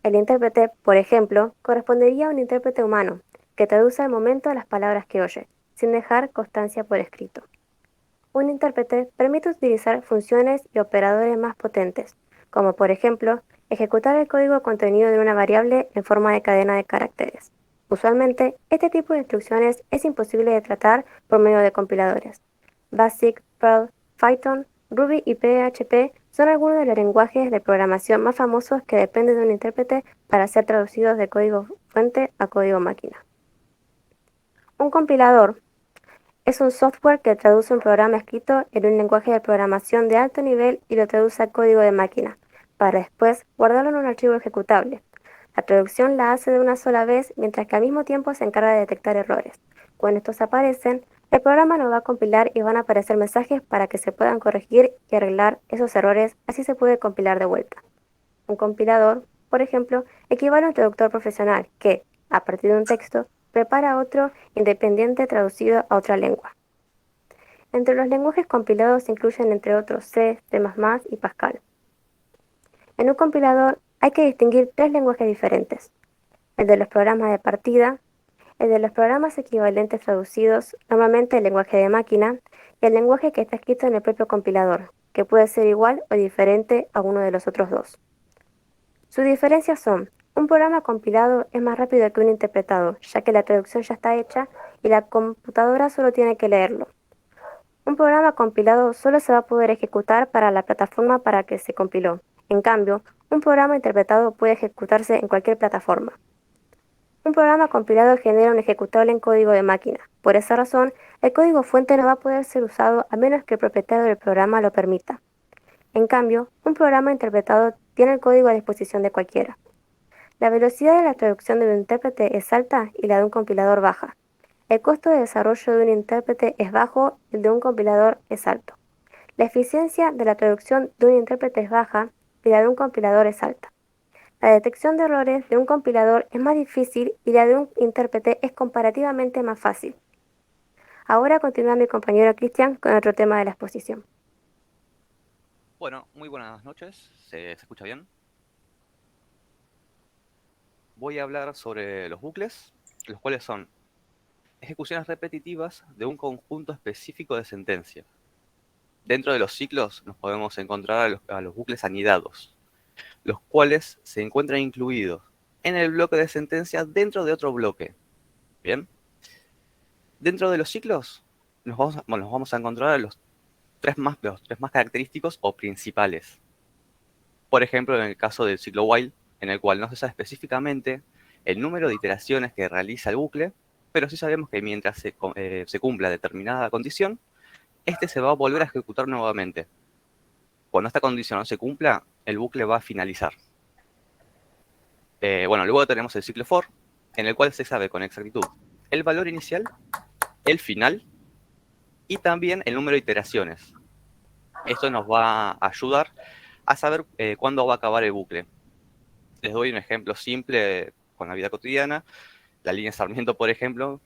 El intérprete, por ejemplo, correspondería a un intérprete humano, que traduce al momento las palabras que oye, sin dejar constancia por escrito. Un intérprete permite utilizar funciones y operadores más potentes, como por ejemplo, ejecutar el código contenido de una variable en forma de cadena de caracteres. Usualmente, este tipo de instrucciones es imposible de tratar por medio de compiladores. BASIC, Perl, Python, Ruby y PHP son algunos de los lenguajes de programación más famosos que dependen de un intérprete para ser traducidos de código fuente a código máquina. Un compilador es un software que traduce un programa escrito en un lenguaje de programación de alto nivel y lo traduce a código de máquina, para después guardarlo en un archivo ejecutable. La traducción la hace de una sola vez, mientras que al mismo tiempo se encarga de detectar errores. Cuando estos aparecen, el programa lo va a compilar y van a aparecer mensajes para que se puedan corregir y arreglar esos errores, así se puede compilar de vuelta. Un compilador, por ejemplo, equivale a un traductor profesional que, a partir de un texto, prepara otro independiente traducido a otra lengua. Entre los lenguajes compilados se incluyen entre otros C, C++ y Pascal. En un compilador hay que distinguir tres lenguajes diferentes: el de los programas de partida, el de los programas equivalentes traducidos, normalmente el lenguaje de máquina, y el lenguaje que está escrito en el propio compilador, que puede ser igual o diferente a uno de los otros dos. Sus diferencias son: un programa compilado es más rápido que un interpretado, ya que la traducción ya está hecha y la computadora solo tiene que leerlo. Un programa compilado solo se va a poder ejecutar para la plataforma para que se compiló. En cambio, un programa interpretado puede ejecutarse en cualquier plataforma. Un programa compilado genera un ejecutable en código de máquina. Por esa razón, el código fuente no va a poder ser usado a menos que el propietario del programa lo permita. En cambio, un programa interpretado tiene el código a disposición de cualquiera. La velocidad de la traducción de un intérprete es alta y la de un compilador baja. El costo de desarrollo de un intérprete es bajo y el de un compilador es alto. La eficiencia de la traducción de un intérprete es baja y la de un compilador es alta. La detección de errores de un compilador es más difícil y la de un intérprete es comparativamente más fácil. Ahora continúa mi compañero Cristian con otro tema de la exposición. Bueno, muy buenas noches. ¿Se escucha bien? Voy a hablar sobre los bucles, los cuales son ejecuciones repetitivas de un conjunto específico de sentencias. Dentro de los ciclos nos podemos encontrar a los bucles anidados, los cuales se encuentran incluidos en el bloque de sentencias dentro de otro bloque. Bien. Dentro de los ciclos nos vamos a encontrar los tres más característicos o principales. Por ejemplo, en el caso del ciclo while, en el cual no se sabe específicamente el número de iteraciones que realiza el bucle, pero sí sabemos que mientras se cumpla determinada condición, este se va a volver a ejecutar nuevamente. Cuando esta condición no se cumpla, el bucle va a finalizar. Luego tenemos el ciclo for, en el cual se sabe con exactitud el valor inicial, el final y también el número de iteraciones. Esto nos va a ayudar a saber cuándo va a acabar el bucle. Les doy un ejemplo simple con la vida cotidiana. La línea Sarmiento, por ejemplo,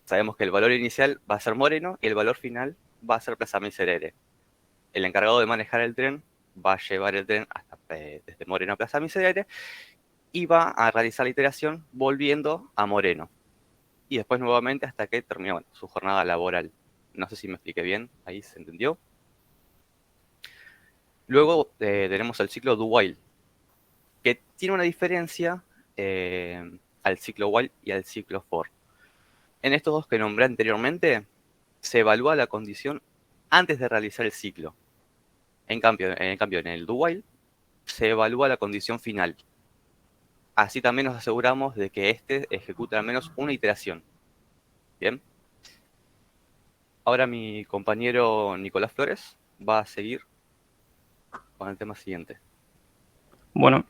sabemos que el valor inicial va a ser Moreno y el valor final va a ser Plaza Miserere. El encargado de manejar el tren va a llevar el tren hasta, desde Moreno a Plaza Miserere y va a realizar la iteración volviendo a Moreno. Y después nuevamente hasta que termine su jornada laboral. No sé si me expliqué bien, ahí se entendió. Luego tenemos el ciclo do while, que tiene una diferencia al ciclo while y al ciclo for. En estos dos que nombré anteriormente, se evalúa la condición antes de realizar el ciclo. En cambio, en el do while, se evalúa la condición final. Así también nos aseguramos de que este ejecute al menos una iteración. Bien. Ahora mi compañero Nicolás Flores va a seguir con el tema siguiente. Bueno,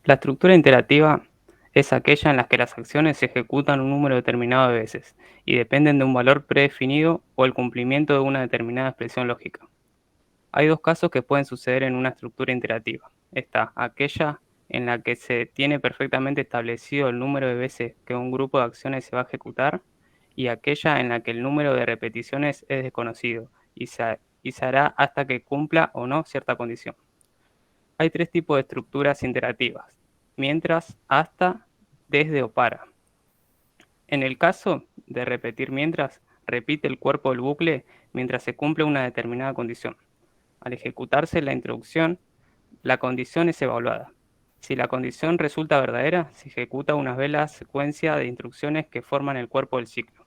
la estructura iterativa es aquella en la que las acciones se ejecutan un número determinado de veces y dependen de un valor predefinido o el cumplimiento de una determinada expresión lógica. Hay dos casos que pueden suceder en una estructura iterativa. Está aquella en la que se tiene perfectamente establecido el número de veces que un grupo de acciones se va a ejecutar y aquella en la que el número de repeticiones es desconocido y se hará hasta que cumpla o no cierta condición. Hay tres tipos de estructuras interactivas: mientras, hasta, desde o para. En el caso de repetir mientras, repite el cuerpo del bucle mientras se cumple una determinada condición. Al ejecutarse la introducción, la condición es evaluada. Si la condición resulta verdadera, se ejecuta una vez la secuencia de instrucciones que forman el cuerpo del ciclo.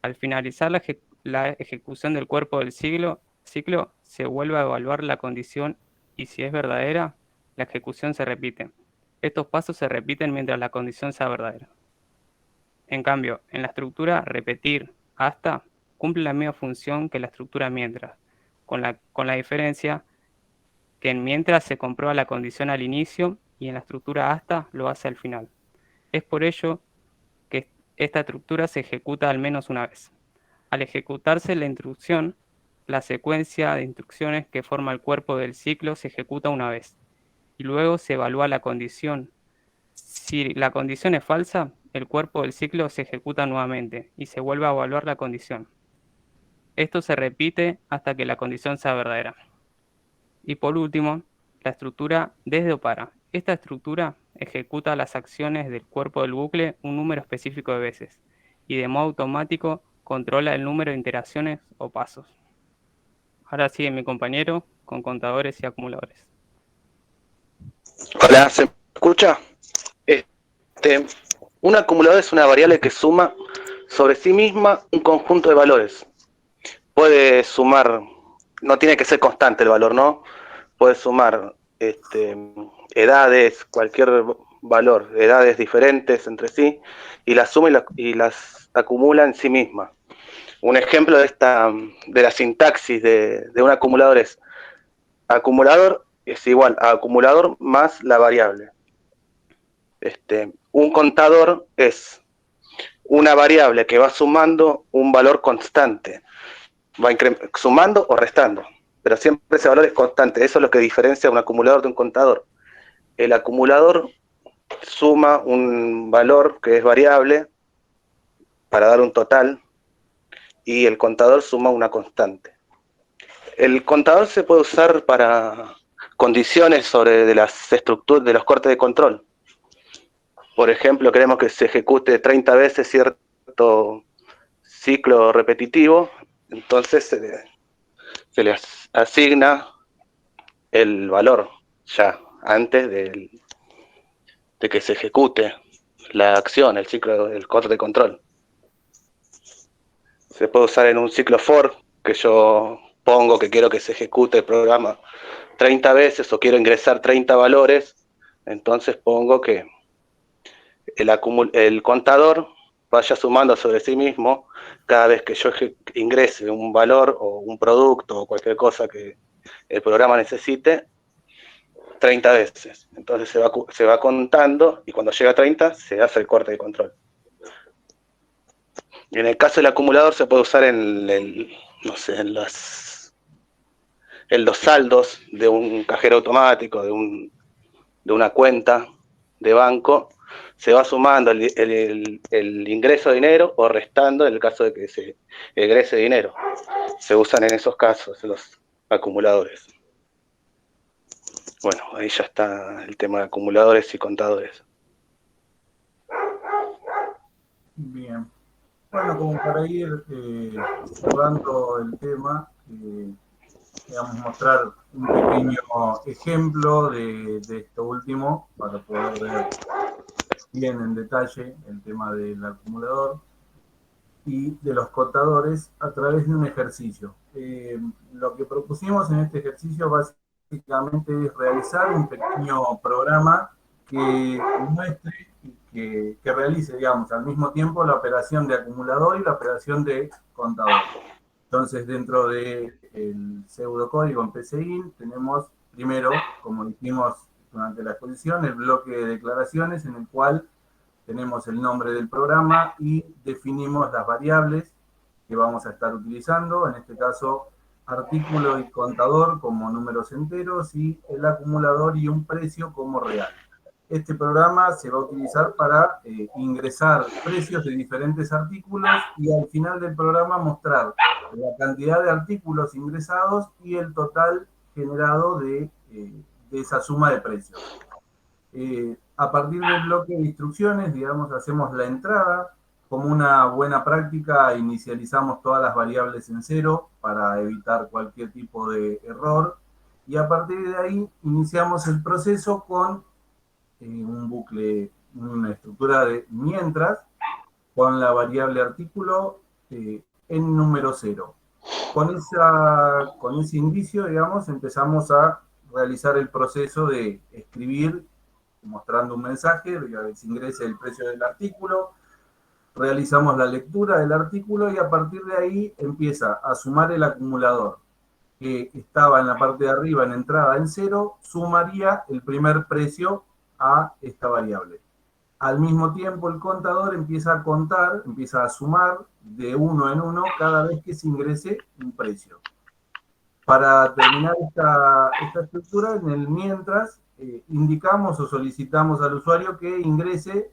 Al finalizar la ejecución del cuerpo del ciclo, se vuelve a evaluar la condición y si es verdadera, la ejecución se repite. Estos pasos se repiten mientras la condición sea verdadera. En cambio, en la estructura repetir hasta cumple la misma función que la estructura mientras, con la diferencia que en mientras se comprueba la condición al inicio y en la estructura hasta lo hace al final. Es por ello que esta estructura se ejecuta al menos una vez. Al ejecutarse la instrucción, la secuencia de instrucciones que forma el cuerpo del ciclo se ejecuta una vez y luego se evalúa la condición. Si la condición es falsa, el cuerpo del ciclo se ejecuta nuevamente y se vuelve a evaluar la condición. Esto se repite hasta que la condición sea verdadera. Y por último, la estructura desde o para. Esta estructura ejecuta las acciones del cuerpo del bucle un número específico de veces y de modo automático controla el número de iteraciones o pasos. Ahora sigue mi compañero con contadores y acumuladores. Hola, ¿se me escucha? Un acumulador es una variable que suma sobre sí misma un conjunto de valores. Puede sumar, no tiene que ser constante el valor, ¿no? Puede sumar edades, cualquier valor, edades diferentes entre sí, y las suma y las acumula en sí misma. Un ejemplo de la sintaxis de un acumulador es: acumulador es igual a acumulador más la variable. Un contador es una variable que va sumando un valor constante, va sumando o restando, pero siempre ese valor es constante. Eso es lo que diferencia a un acumulador de un contador. El acumulador suma un valor que es variable para dar un total y el contador suma una constante. El contador se puede usar para condiciones de las estructuras de los cortes de control. Por ejemplo, queremos que se ejecute 30 veces cierto ciclo repetitivo, entonces se le asigna el valor ya antes de que se ejecute la acción, el ciclo del corte de control. Se puede usar en un ciclo for, que yo pongo que quiero que se ejecute el programa 30 veces o quiero ingresar 30 valores, entonces pongo que el contador vaya sumando sobre sí mismo cada vez que yo ingrese un valor o un producto o cualquier cosa que el programa necesite 30 veces. Entonces se va contando y cuando llega a 30 se hace el corte de control. En el caso del acumulador se puede usar en los saldos de un cajero automático, de una cuenta de banco. Se va sumando el ingreso de dinero o restando en el caso de que se egrese dinero. Se usan en esos casos los acumuladores. Bueno, ahí ya está el tema de acumuladores y contadores. Bien. Bueno, como para ir cerrando el tema, vamos a mostrar un pequeño ejemplo de esto último para poder ver bien en detalle el tema del acumulador y de los contadores a través de un ejercicio. Lo que propusimos en este ejercicio básicamente es realizar un pequeño programa que muestre y que realice, digamos, al mismo tiempo la operación de acumulador y la operación de contador. Entonces, dentro del pseudocódigo en PCIN tenemos primero, como dijimos durante la exposición, el bloque de declaraciones en el cual tenemos el nombre del programa y definimos las variables que vamos a estar utilizando, en este caso artículo y contador como números enteros y el acumulador y un precio como real. Este programa se va a utilizar para ingresar precios de diferentes artículos y al final del programa mostrar la cantidad de artículos ingresados y el total generado de esa suma de precios. A partir del bloque de instrucciones, digamos, hacemos la entrada. Como una buena práctica, inicializamos todas las variables en cero para evitar cualquier tipo de error. Y a partir de ahí, iniciamos el proceso con un bucle, una estructura de mientras, con la variable artículo en número 0. Con ese indicio, digamos, empezamos a realizar el proceso de escribir, mostrando un mensaje, que se ingrese el precio del artículo, realizamos la lectura del artículo y a partir de ahí empieza a sumar el acumulador que estaba en la parte de arriba en entrada en 0, sumaría el primer precio a esta variable. Al mismo tiempo el contador empieza a contar, empieza a sumar de 1 en 1 cada vez que se ingrese un precio. Para terminar esta estructura, en el mientras, indicamos o solicitamos al usuario que ingrese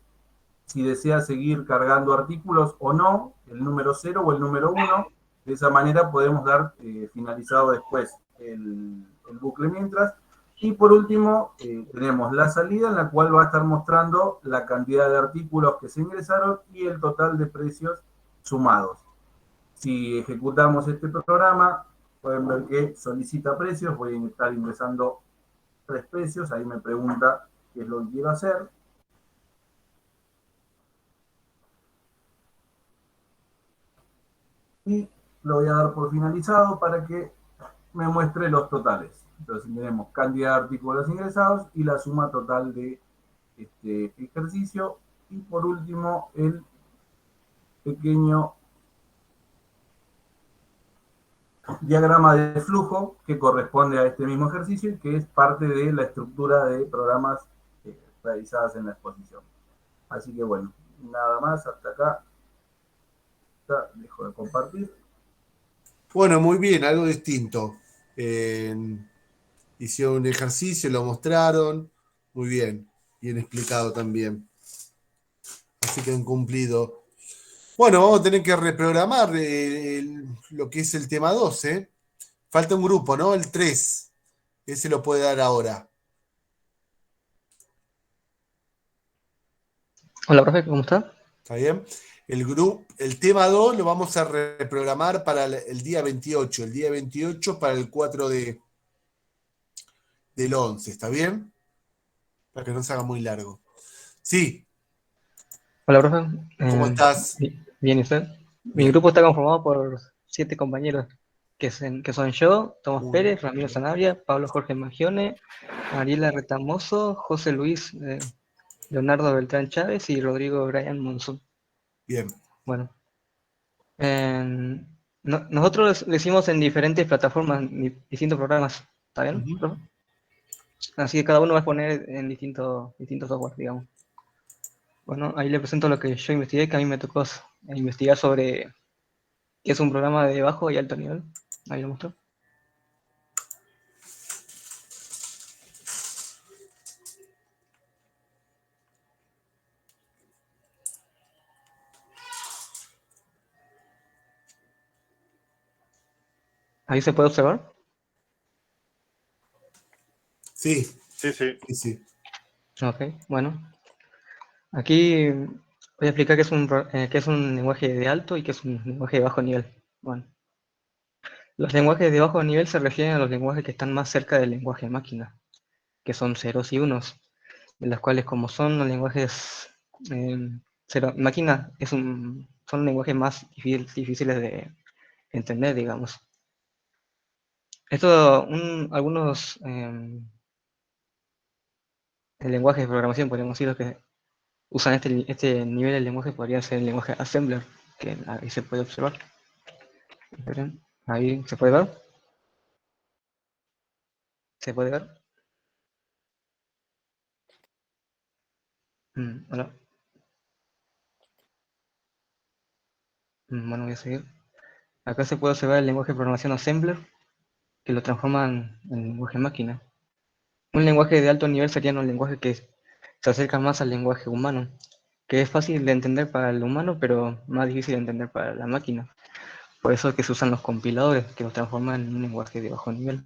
si desea seguir cargando artículos o no, el número 0 o el número 1. De esa manera podemos dar finalizado después el bucle mientras. Y por último, tenemos la salida en la cual va a estar mostrando la cantidad de artículos que se ingresaron y el total de precios sumados. Si ejecutamos este programa, pueden ver que solicita precios. Voy a estar ingresando 3 precios. Ahí me pregunta qué es lo que quiero hacer. Y lo voy a dar por finalizado para que me muestre los totales. Entonces tenemos cantidad de artículos ingresados y la suma total de este ejercicio. Y por último, el pequeño diagrama de flujo que corresponde a este mismo ejercicio y que es parte de la estructura de programas realizadas en la exposición. Así que bueno, nada más, hasta acá. Dejo de compartir. Bueno, muy bien, algo distinto. Hicieron un ejercicio, lo mostraron, muy bien explicado también. Así que han cumplido. Bueno, vamos a tener que reprogramar lo que es el tema 2, ¿eh? Falta un grupo, ¿no? El 3. Ese lo puede dar ahora. Hola, profe, ¿cómo está? ¿Está bien? El tema 2 lo vamos a reprogramar para el día 28. El día 28 para el 4 del 11, ¿está bien? Para que no se haga muy largo. Sí. Hola, profe. ¿Cómo estás? Bien, ¿y usted? Mi grupo está conformado por 7 compañeros, que son yo, Tomás Pérez, Ramiro Sanabria, Pablo Jorge Magione, Mariela Retamoso, José Luis Leonardo Beltrán Chávez y Rodrigo Brian Monzón. Bien. Bueno. Nosotros lo hicimos en diferentes plataformas, distintos programas. ¿Está bien, profe? Así que cada uno va a poner en distintos software, digamos. Bueno, ahí le presento lo que yo investigué, que a mí me tocó investigar sobre qué es un programa de bajo y alto nivel. Ahí lo muestro. ¿Ahí se puede observar? Sí. Sí. Ok, bueno. Aquí voy a explicar qué es un lenguaje de alto y qué es un lenguaje de bajo nivel. Bueno. Los lenguajes de bajo nivel se refieren a los lenguajes que están más cerca del lenguaje máquina, que son ceros y unos, de los cuales, como son los lenguajes máquina, son lenguajes más difíciles de entender, digamos. Algunos lenguajes de programación, podemos decir, los que usan este nivel de lenguaje podría ser el lenguaje assembler, que ahí se puede observar. ¿Ven? Ahí se puede ver. ¿Se puede ver? Hola. Bueno, voy a seguir. Acá se puede observar el lenguaje de programación assembler, que lo transforman en lenguaje máquina. Un lenguaje de alto nivel sería un lenguaje que se acerca más al lenguaje humano, que es fácil de entender para el humano, pero más difícil de entender para la máquina. Por eso es que se usan los compiladores, que los transforman en un lenguaje de bajo nivel.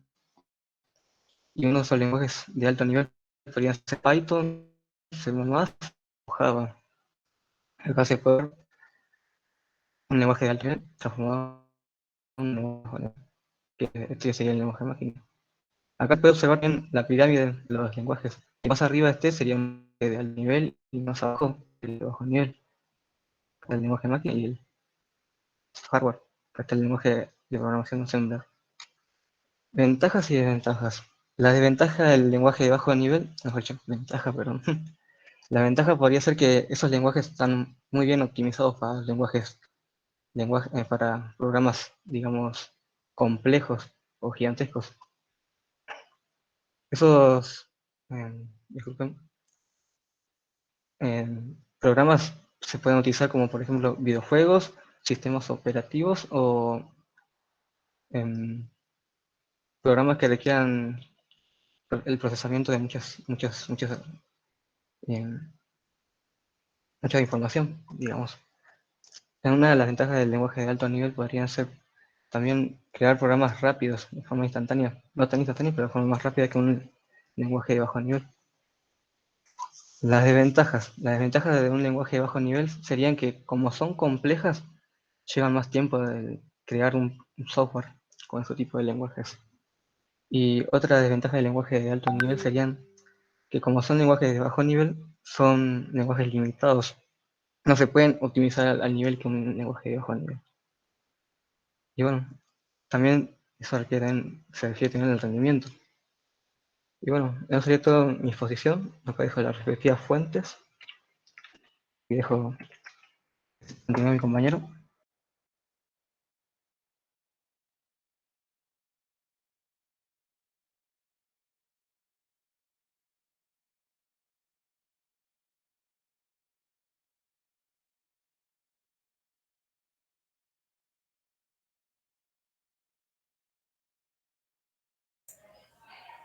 Y unos de los lenguajes de alto nivel podrían ser Python, C++ o Java. Acá se puede ver un lenguaje de alto nivel transformado en un lenguaje, que este sería el lenguaje de máquina. Acá puede observar bien la pirámide de los lenguajes. Más arriba de este sería un lenguaje de alto nivel y más abajo el de bajo nivel. Acá el lenguaje de máquina y el hardware. Acá está el lenguaje de programación Assembler. Ventajas y desventajas. La desventaja del lenguaje de bajo nivel, mejor dicho, ventaja, perdón. La ventaja podría ser que esos lenguajes están muy bien optimizados para para programas, digamos, complejos o gigantescos. Esos, disculpen, programas se pueden utilizar como, por ejemplo, videojuegos, sistemas operativos o programas que requieran el procesamiento de mucha información, digamos. Una de las ventajas del lenguaje de alto nivel podrían ser también crear programas rápidos de forma instantánea, no tan instantánea, pero de forma más rápida que un lenguaje de bajo nivel. Las desventajas de un lenguaje de bajo nivel serían que, como son complejas, llevan más tiempo de crear un software con ese tipo de lenguajes. Y otra desventaja del lenguaje de alto nivel serían que, como son lenguajes de bajo nivel, son lenguajes limitados. No se pueden optimizar al nivel que un lenguaje de bajo nivel. Y bueno, también eso se refiere también al rendimiento. Y bueno, eso sería toda mi exposición. Acá dejo las respectivas fuentes. Y dejo continuar a mi compañero.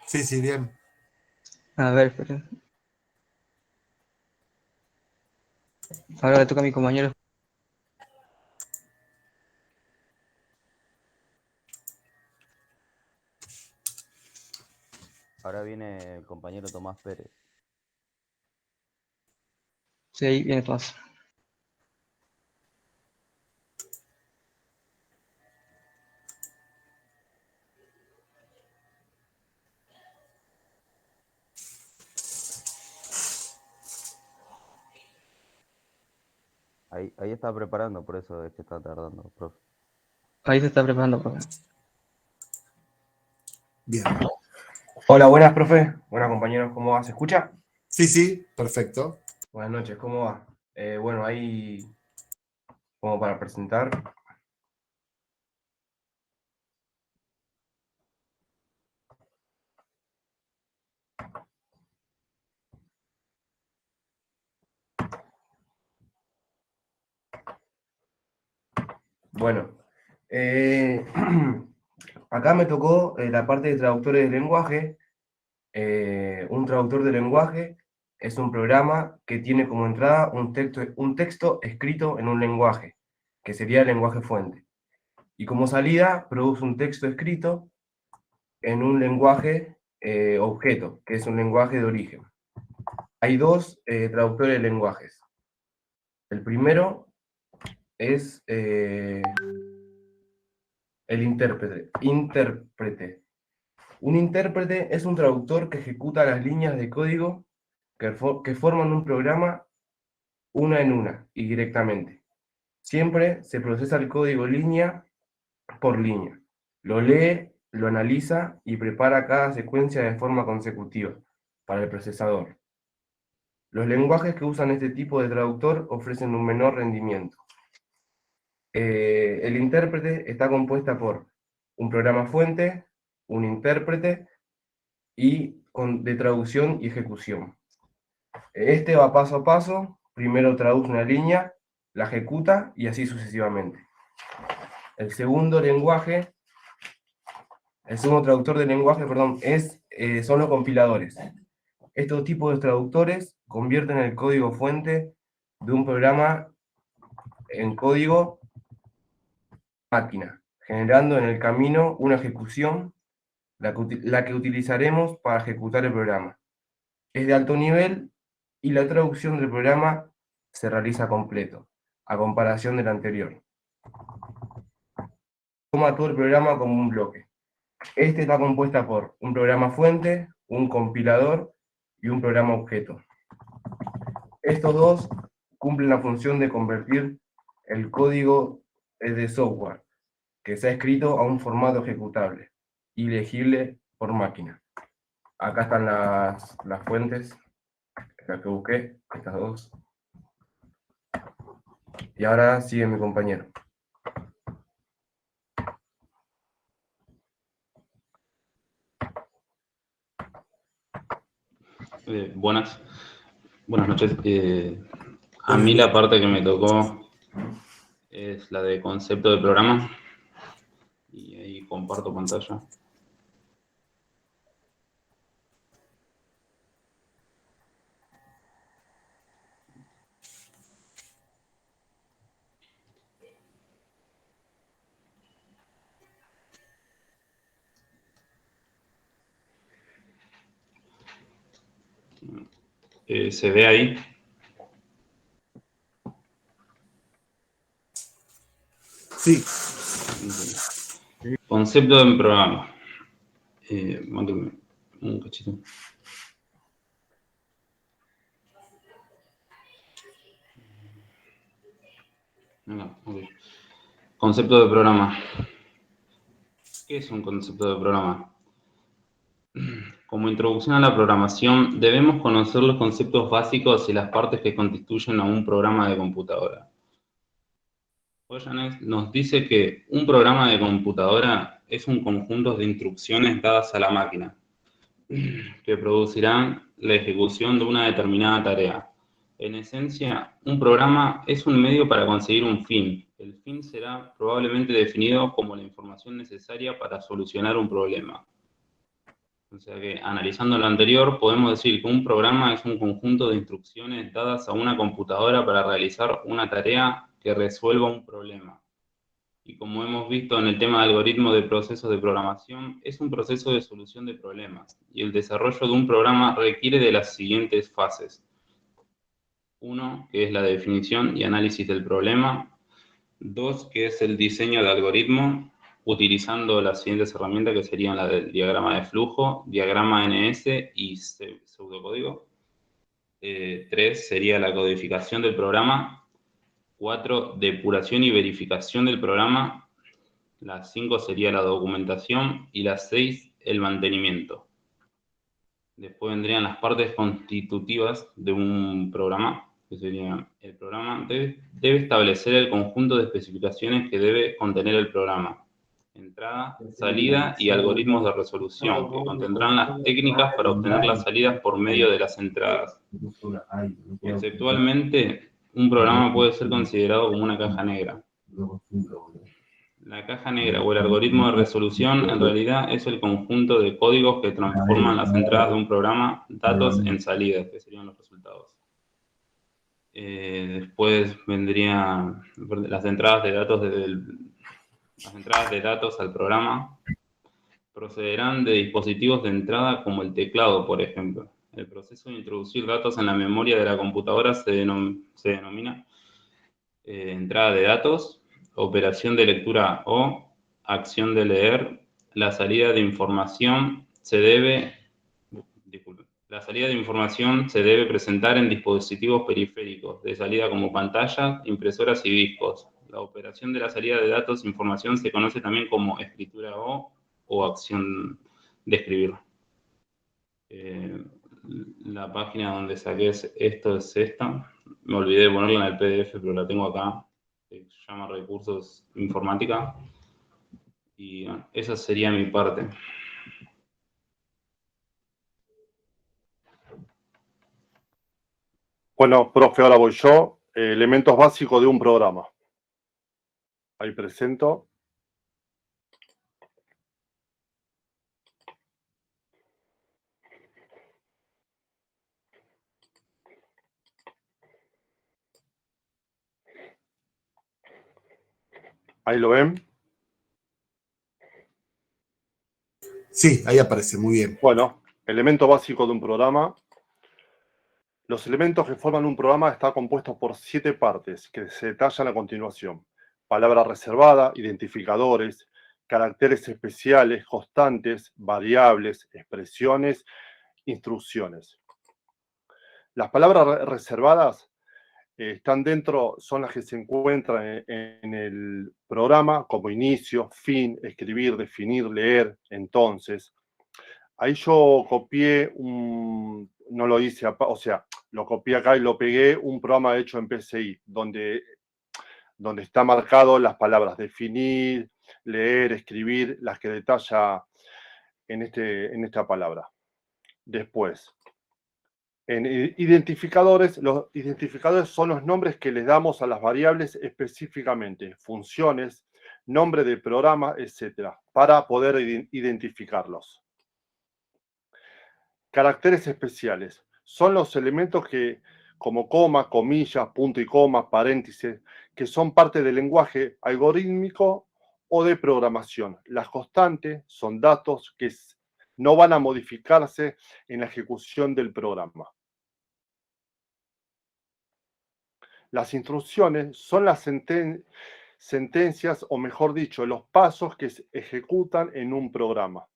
Sí, sí, bien. A ver, esperen. Ahora le toca a mi compañero. Ahora viene el compañero Tomás Pérez. Sí, ahí viene Tomás. Ahí está preparando, por eso es que está tardando, profe. Ahí se está preparando, profe. Bien. Hola, buenas, profe. Buenas, compañeros. ¿Cómo va? ¿Se escucha? Sí, sí, perfecto. Buenas noches, ¿cómo va? Bueno, ahí, como para presentar. Bueno, acá me tocó la parte de traductores de lenguaje. Un traductor de lenguaje es un programa que tiene como entrada un texto escrito en un lenguaje, que sería el lenguaje fuente. Y como salida produce un texto escrito en un lenguaje objeto, que es un lenguaje de origen. Hay dos traductores de lenguajes. El primero es el intérprete. Un intérprete es un traductor que ejecuta las líneas de código que forman un programa una en una y directamente. Siempre se procesa el código línea por línea. Lo lee, lo analiza y prepara cada secuencia de forma consecutiva para el procesador. Los lenguajes que usan este tipo de traductor ofrecen un menor rendimiento. El intérprete está compuesta por un programa fuente, un intérprete y de traducción y ejecución. Este va paso a paso, primero traduce una línea, la ejecuta y así sucesivamente. El segundo traductor de lenguaje, son los compiladores. Estos tipos de traductores convierten el código fuente de un programa en código máquina, generando en el camino una ejecución la que utilizaremos para ejecutar el programa. Es de alto nivel y la traducción del programa se realiza completo, a comparación del anterior. Toma todo el programa como un bloque. Este está compuesta por un programa fuente, un compilador y un programa objeto. Estos dos cumplen la función de convertir el código de software que se ha escrito a un formato ejecutable y legible por máquina. Acá están las fuentes, las que busqué, estas dos. Y ahora sigue mi compañero. Buenas noches. A mí la parte que me tocó es la de concepto de programa. Y ahí comparto pantalla. ¿Se ve ahí? Sí. Concepto de programa. Mándame un cachito. Venga, okay. Concepto de programa. ¿Qué es un concepto de programa? Como introducción a la programación, debemos conocer los conceptos básicos y las partes que constituyen a un programa de computadora. Oyanes nos dice que un programa de computadora es un conjunto de instrucciones dadas a la máquina, que producirán la ejecución de una determinada tarea. En esencia, un programa es un medio para conseguir un fin. El fin será probablemente definido como la información necesaria para solucionar un problema. O sea que, analizando lo anterior, podemos decir que un programa es un conjunto de instrucciones dadas a una computadora para realizar una tarea que resuelva un problema. Y como hemos visto en el tema de algoritmo de procesos de programación, es un proceso de solución de problemas. Y el desarrollo de un programa requiere de las siguientes fases. 1, que es la definición y análisis del problema. 2, que es el diseño de algoritmo, utilizando las siguientes herramientas que serían la del diagrama de flujo, diagrama NS y pseudocódigo. 3 sería la codificación del programa. 4, depuración y verificación del programa. La 5 sería la documentación y la 6, el mantenimiento. Después vendrían las partes constitutivas de un programa, que sería el programa debe establecer el conjunto de especificaciones que debe contener el programa. Entrada, salida y algoritmos de resolución, que contendrán las técnicas para obtener las salidas por medio de las entradas. Conceptualmente, un programa puede ser considerado como una caja negra. La caja negra o el algoritmo de resolución en realidad es el conjunto de códigos que transforman las entradas de un programa, datos en salidas, que serían los resultados. Después vendrían las entradas de datos al programa. Procederán de dispositivos de entrada como el teclado, por ejemplo. El proceso de introducir datos en la memoria de la computadora se denomina entrada de datos, operación de lectura o acción de leer. La salida de información se debe presentar en dispositivos periféricos de salida como pantallas, impresoras y discos. La operación de la salida de datos e información se conoce también como escritura o acción de escribir. La página donde saqué esto es esta. Me olvidé de ponerla en el PDF, pero la tengo acá. Se llama Recursos Informática. Y bueno, esa sería mi parte. Bueno, profe, ahora voy yo. Elementos básicos de un programa. Ahí presento. Ahí lo ven. Sí, ahí aparece, muy bien. Bueno, elemento básico de un programa. Los elementos que forman un programa están compuestos por 7 partes que se detallan a continuación. Palabra reservada, identificadores, caracteres especiales, constantes, variables, expresiones, instrucciones. Las palabras reservadas están dentro, son las que se encuentran en el programa como inicio, fin, escribir, definir, leer, entonces. Ahí yo copié no lo hice, o sea, lo copié acá y lo pegué, un programa hecho en PCI, donde está marcado las palabras definir, leer, escribir, las que detalla en esta palabra. Después, en identificadores, los identificadores son los nombres que les damos a las variables específicamente, funciones, nombre de programa, etcétera, para poder identificarlos. Caracteres especiales son los elementos que, como coma, comillas, punto y coma, paréntesis, que son parte del lenguaje algorítmico o de programación. Las constantes son datos que no van a modificarse en la ejecución del programa. Las instrucciones son las sentencias, o mejor dicho, los pasos que se ejecutan en un programa.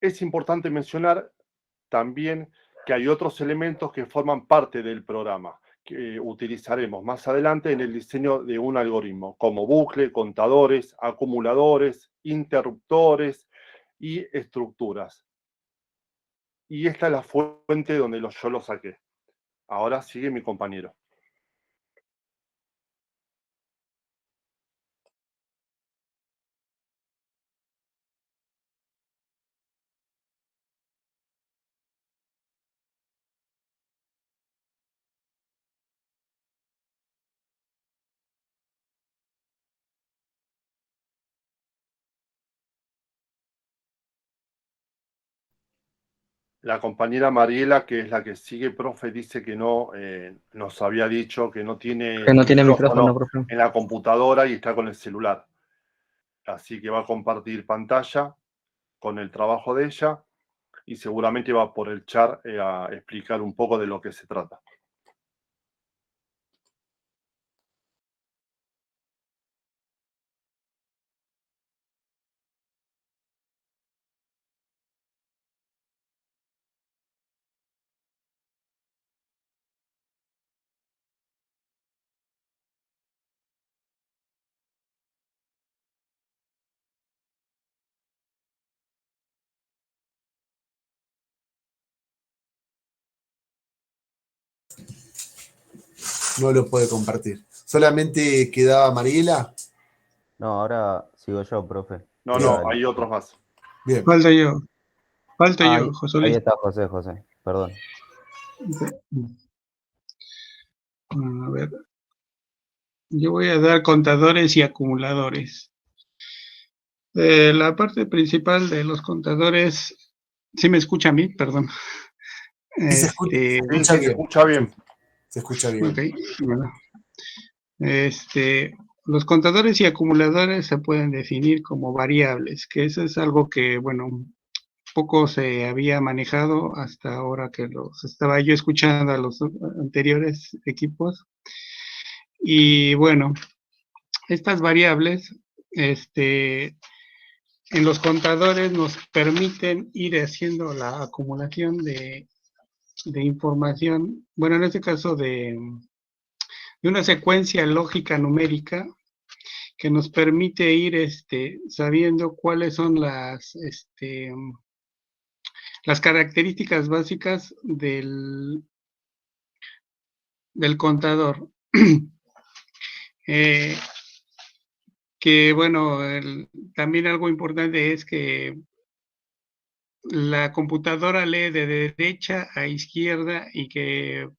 Es importante mencionar también que hay otros elementos que forman parte del programa, que utilizaremos más adelante en el diseño de un algoritmo, como bucle, contadores, acumuladores, interruptores y estructuras. Y esta es la fuente donde yo lo saqué. Ahora sigue mi compañero. La compañera Mariela, que es la que sigue, profe, dice que no nos había dicho que no tiene micrófono, profe. en la computadora y está con el celular. Así que va a compartir pantalla con el trabajo de ella y seguramente va por el chat a explicar un poco de lo que se trata. No lo puede compartir. ¿Solamente quedaba Mariela? No, ahora sigo yo, profe. No, hay otros más. Bien. Falta yo, José Ahí Luis. está José, perdón. A ver, yo voy a dar contadores y acumuladores. La parte principal de los contadores, ¿sí me escucha a mí? Perdón. Se escucha bien. Se escucha bien. Ok, bueno. Los contadores y acumuladores se pueden definir como variables, que eso es algo que, bueno, poco se había manejado hasta ahora que los estaba yo escuchando a los anteriores equipos. Y bueno, estas variables, en los contadores nos permiten ir haciendo la acumulación de información, bueno, en este caso de una secuencia lógica numérica que nos permite ir sabiendo cuáles son las características básicas del contador. Que bueno, también algo importante es que la computadora lee de derecha a izquierda y que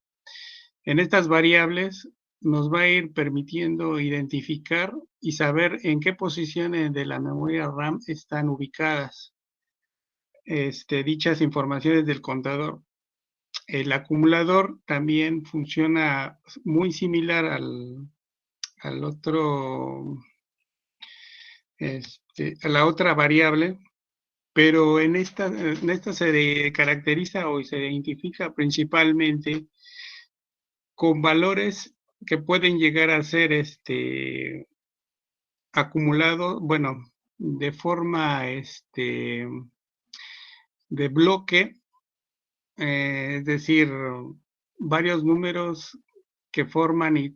en estas variables nos va a ir permitiendo identificar y saber en qué posiciones de la memoria RAM están ubicadas dichas informaciones del contador. El acumulador también funciona muy similar al otro la otra variable, pero en esta se caracteriza o se identifica principalmente con valores que pueden llegar a ser acumulados, bueno, de forma de bloque, es decir, varios números que forman y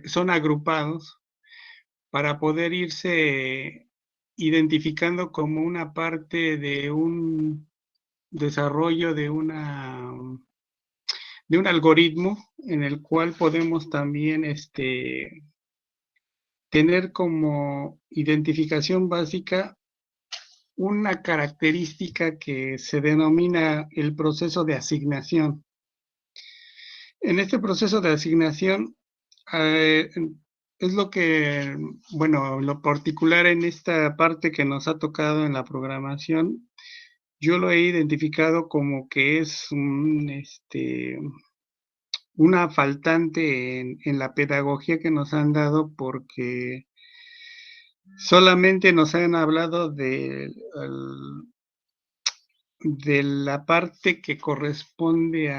son agrupados para poder irse identificando como una parte de un desarrollo de un algoritmo en el cual podemos también tener como identificación básica una característica que se denomina el proceso de asignación. En este proceso de asignación es lo que, bueno, lo particular en esta parte que nos ha tocado en la programación, yo lo he identificado como que es una faltante en la pedagogía que nos han dado, porque solamente nos han hablado de la parte que corresponde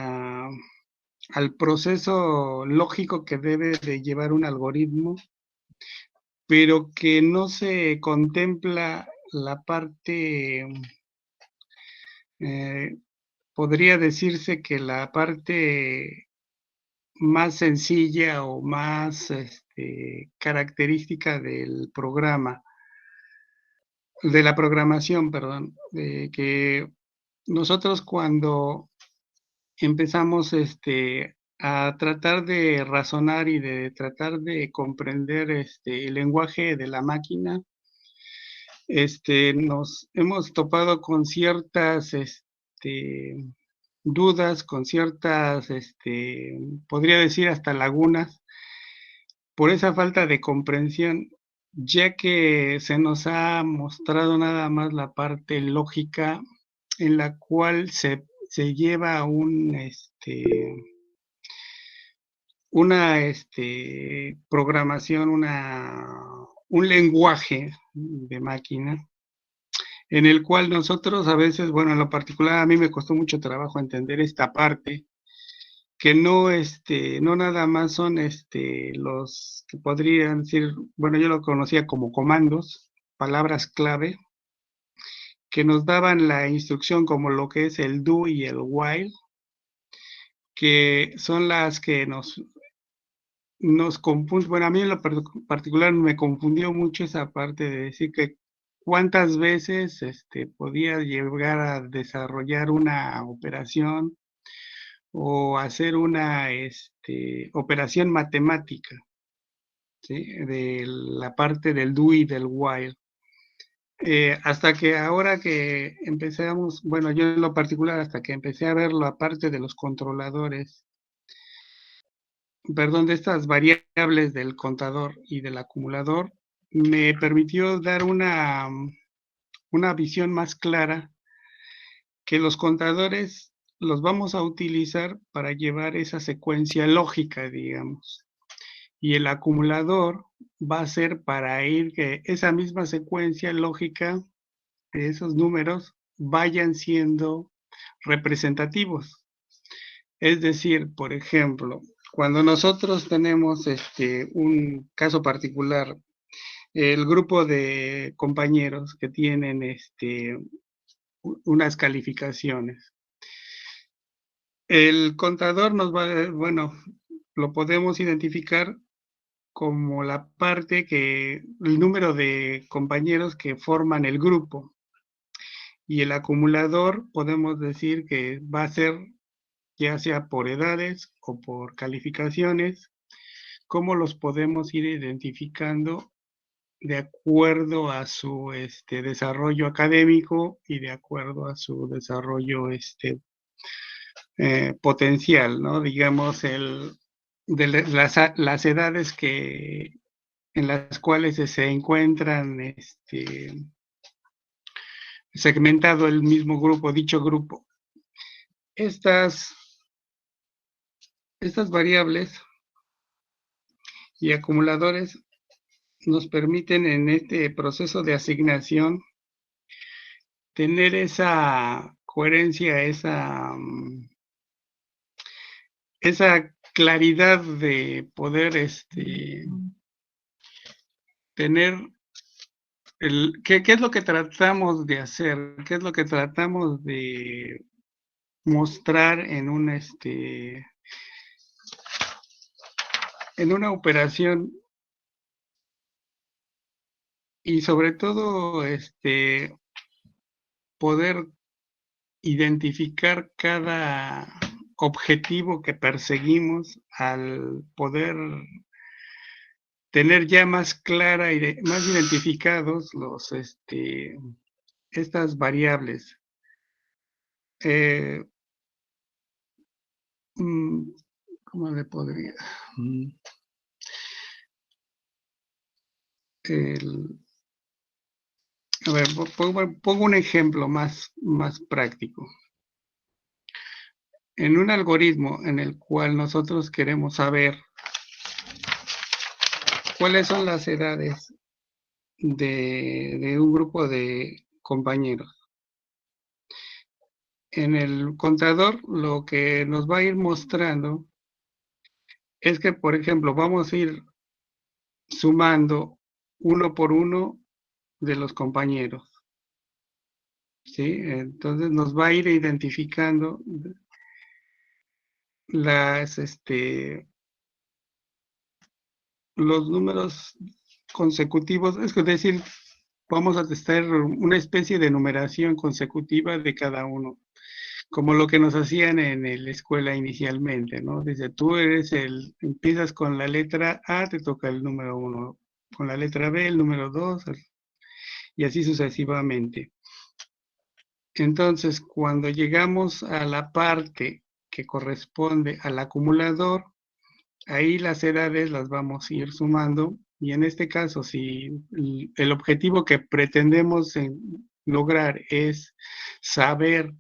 al proceso lógico que debe de llevar un algoritmo, pero que no se contempla la parte, podría decirse que la parte más sencilla o más característica del programa, de la programación, perdón, de que nosotros cuando empezamos a tratar de razonar y de tratar de comprender el lenguaje de la máquina, nos hemos topado con ciertas dudas, con ciertas, podría decir hasta lagunas, por esa falta de comprensión, ya que se nos ha mostrado nada más la parte lógica en la cual se lleva una programación, un lenguaje de máquina, en el cual nosotros a veces, bueno, en lo particular a mí me costó mucho trabajo entender esta parte, que no nada más son los que podrían decir, bueno, yo lo conocía como comandos, palabras clave, que nos daban la instrucción como lo que es el do y el while, que son las que nos confunden. Bueno, a mí en lo particular me confundió mucho esa parte de decir que cuántas veces podía llegar a desarrollar una operación o hacer una operación matemática, ¿sí? De la parte del do y del while. Hasta que ahora que empezamos, bueno, yo en lo particular, hasta que empecé a ver la parte de los controladores, perdón, de estas variables del contador y del acumulador, me permitió dar una visión más clara que los contadores los vamos a utilizar para llevar esa secuencia lógica, digamos. Y el acumulador va a ser para ir que esa misma secuencia lógica de esos números vayan siendo representativos. Es decir, por ejemplo, cuando nosotros tenemos un caso particular, el grupo de compañeros que tienen unas calificaciones, el contador nos va, bueno, lo podemos identificar como la parte el número de compañeros que forman el grupo. Y el acumulador podemos decir que va a ser ya sea por edades o por calificaciones, cómo los podemos ir identificando de acuerdo a su desarrollo académico y de acuerdo a su desarrollo potencial, ¿no? Digamos, de las edades en las cuales se encuentran segmentado el mismo grupo, dicho grupo. Estas variables y acumuladores nos permiten en este proceso de asignación tener esa coherencia, esa claridad de poder tener ¿qué es lo que tratamos de hacer? ¿Qué es lo que tratamos de mostrar en en una operación? Y sobre todo, poder identificar cada objetivo que perseguimos al poder tener ya más clara y más identificados estas variables. ¿Cómo le podría? A ver, pongo un ejemplo más práctico. En un algoritmo en el cual nosotros queremos saber cuáles son las edades de un grupo de compañeros. En el contador lo que nos va a ir mostrando es que, por ejemplo, vamos a ir sumando uno por uno de los compañeros. ¿Sí? Entonces nos va a ir identificando los números consecutivos, es decir, vamos a testar una especie de numeración consecutiva de cada uno, como lo que nos hacían en la escuela inicialmente, ¿no? Dice, tú empiezas con la letra A, te toca el número 1, con la letra B, el número 2, y así sucesivamente. Entonces, cuando llegamos a la parte que corresponde al acumulador, ahí las edades las vamos a ir sumando, y en este caso, si el objetivo que pretendemos lograr es saber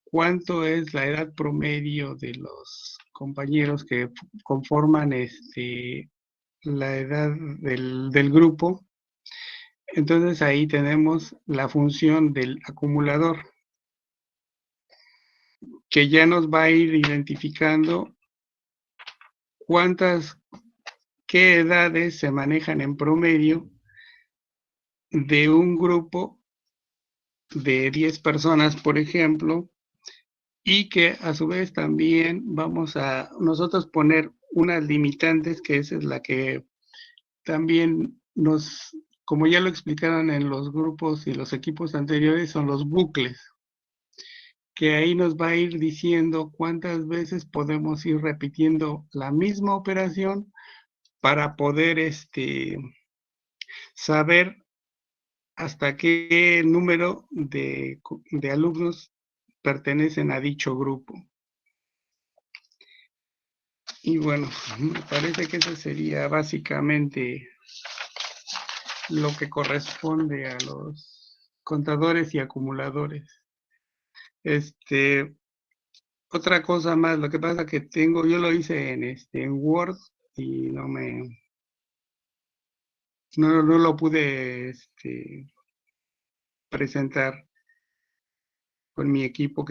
cuánto es la edad promedio de los compañeros que conforman la edad del grupo, entonces ahí tenemos la función del acumulador, que ya nos va a ir identificando qué edades se manejan en promedio de un grupo de 10 personas, por ejemplo, y que a su vez también vamos a nosotros poner unas limitantes, que esa es la que también como ya lo explicaron en los grupos y los equipos anteriores, son los bucles, que ahí nos va a ir diciendo cuántas veces podemos ir repitiendo la misma operación para poder saber hasta qué número de alumnos pertenecen a dicho grupo. Y bueno, me parece que eso sería básicamente lo que corresponde a los contadores y acumuladores. Otra cosa más, lo que pasa que yo lo hice en Word y no lo pude presentar con mi equipo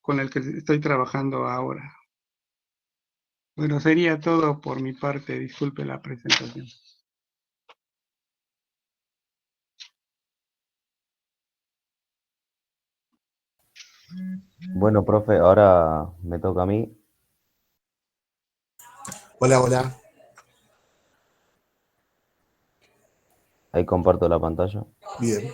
con el que estoy trabajando ahora. Bueno, sería todo por mi parte. Disculpe la presentación. Bueno, profe, ahora me toca a mí. Hola, hola. Ahí comparto la pantalla. Bien.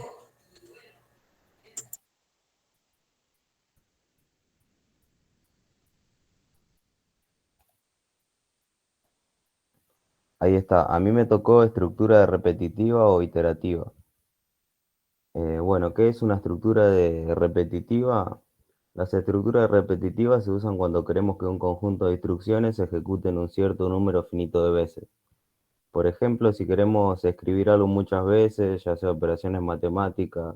Ahí está. A mí me tocó estructura repetitiva o iterativa. Bueno, ¿qué es una estructura repetitiva? Las estructuras repetitivas se usan cuando queremos que un conjunto de instrucciones se ejecuten un cierto número finito de veces. Por ejemplo, si queremos escribir algo muchas veces, ya sea operaciones matemáticas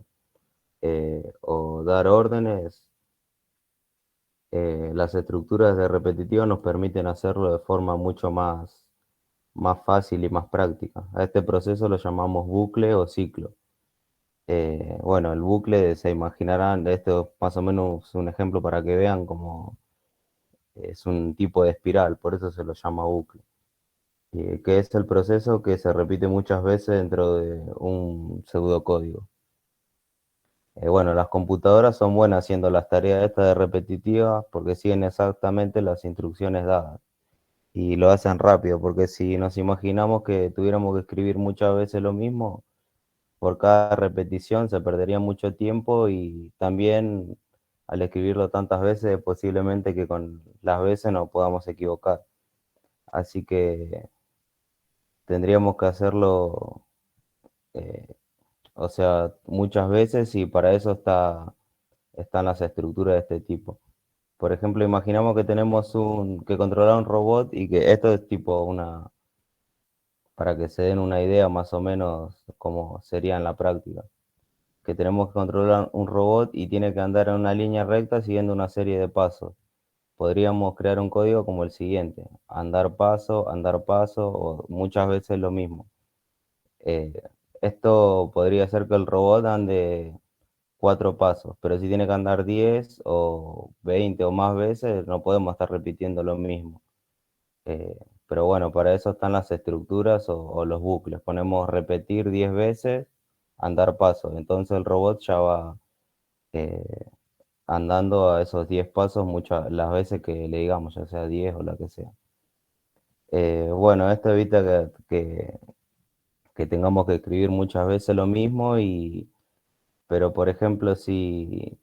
o dar órdenes, las estructuras de repetitiva nos permiten hacerlo de forma mucho más más fácil y más práctica. A este proceso lo llamamos bucle o ciclo. Bueno, el bucle se imaginarán, esto es más o menos un ejemplo para que vean cómo es un tipo de espiral, por eso se lo llama bucle. Que es el proceso que se repite muchas veces dentro de un pseudocódigo. Bueno, las computadoras son buenas haciendo las tareas estas de repetitivas porque siguen exactamente las instrucciones dadas y lo hacen rápido, porque si nos imaginamos que tuviéramos que escribir muchas veces lo mismo, por cada repetición se perdería mucho tiempo y también al escribirlo tantas veces posiblemente que con las veces nos podamos equivocar. Así que tendríamos que hacerlo, eh, o sea, muchas veces y para eso están las estructuras de este tipo. Por ejemplo, imaginamos que tenemos que controlar un robot y que esto es tipo para que se den una idea más o menos cómo sería en la práctica. Que tenemos que controlar un robot y tiene que andar en una línea recta siguiendo una serie de pasos. Podríamos crear un código como el siguiente: andar paso, o muchas veces lo mismo. Eh, Esto podría hacer que el robot ande 4 pasos, pero si tiene que andar 10 o 20 o más veces, no podemos estar repitiendo lo mismo. Eh, pero bueno, para eso están las estructuras o los bucles. Ponemos repetir 10 veces, andar pasos. Entonces el robot ya va eh, andando a esos 10 pasos muchas las veces que le digamos, ya sea 10 o la que sea. Bueno, esto evita que tengamos que escribir muchas veces lo mismo, pero por ejemplo, si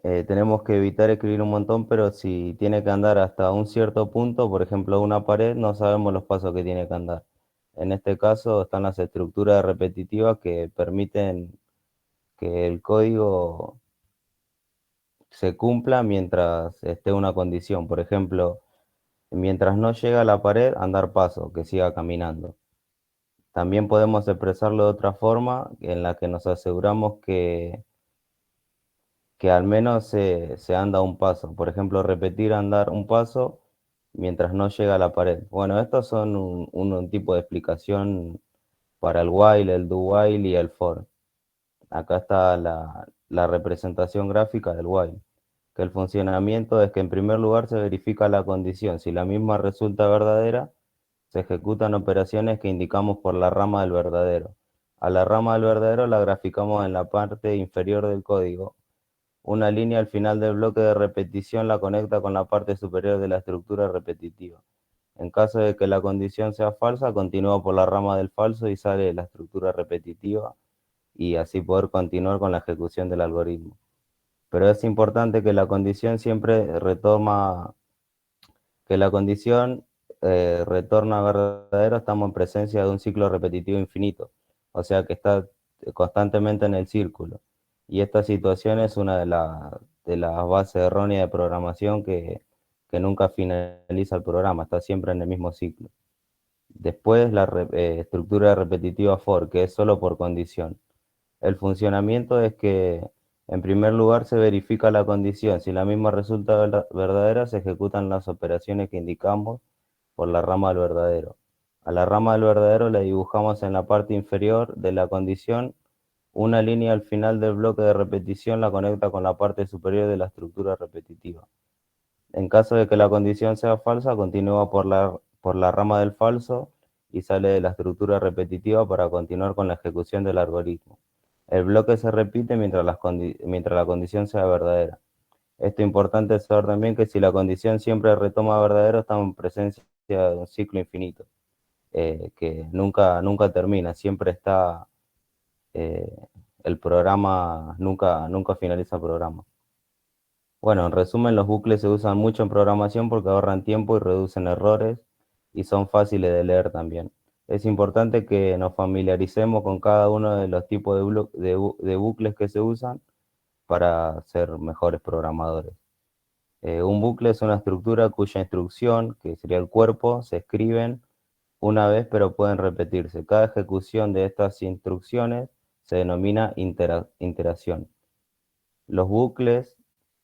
tenemos que evitar escribir un montón, pero si tiene que andar hasta un cierto punto, por ejemplo, una pared, no sabemos los pasos que tiene que andar. En este caso están las estructuras repetitivas que permiten que el código se cumpla mientras esté una condición. Por ejemplo, mientras no llega a la pared, andar paso, que siga caminando. También podemos expresarlo de otra forma en la que nos aseguramos que al menos se anda un paso. Por ejemplo, repetir andar un paso mientras no llega a la pared. Bueno, estos son un tipo de explicación para el while, el do while y el for. Acá está la representación gráfica del while, que el funcionamiento es que en primer lugar se verifica la condición. Si la misma resulta verdadera, se ejecutan operaciones que indicamos por la rama del verdadero. A la rama del verdadero la graficamos en la parte inferior del código. Una línea al final del bloque de repetición la conecta con la parte superior de la estructura repetitiva. En caso de que la condición sea falsa, continúa por la rama del falso y sale de la estructura repetitiva y así poder continuar con la ejecución del algoritmo. Pero es importante que la condición siempre retorna verdadero, estamos en presencia de un ciclo repetitivo infinito, o sea que está constantemente en el círculo. Y esta situación es una de las bases erróneas de programación que nunca finaliza el programa, está siempre en el mismo ciclo. Después la estructura repetitiva for, que es solo por condición. El funcionamiento es que en primer lugar se verifica la condición. Si la misma resulta verdadera, se ejecutan las operaciones que indicamos por la rama del verdadero. A la rama del verdadero le dibujamos en la parte inferior de la condición una línea al final del bloque de repetición, la conecta con la parte superior de la estructura repetitiva. En caso de que la condición sea falsa, continúa por la rama del falso y sale de la estructura repetitiva para continuar con la ejecución del algoritmo. El bloque se repite mientras la condición sea verdadera. Esto es importante saber también que si la condición siempre retoma verdadero, estamos en presencia de un ciclo infinito, que nunca termina, siempre está el programa, nunca finaliza el programa. Bueno, en resumen, los bucles se usan mucho en programación porque ahorran tiempo y reducen errores y son fáciles de leer también. Es importante que nos familiaricemos con cada uno de los tipos de bucles que se usan para ser mejores programadores. Un bucle es una estructura cuya instrucción, que sería el cuerpo, se escriben una vez pero pueden repetirse. Cada ejecución de estas instrucciones se denomina iteración. Los bucles,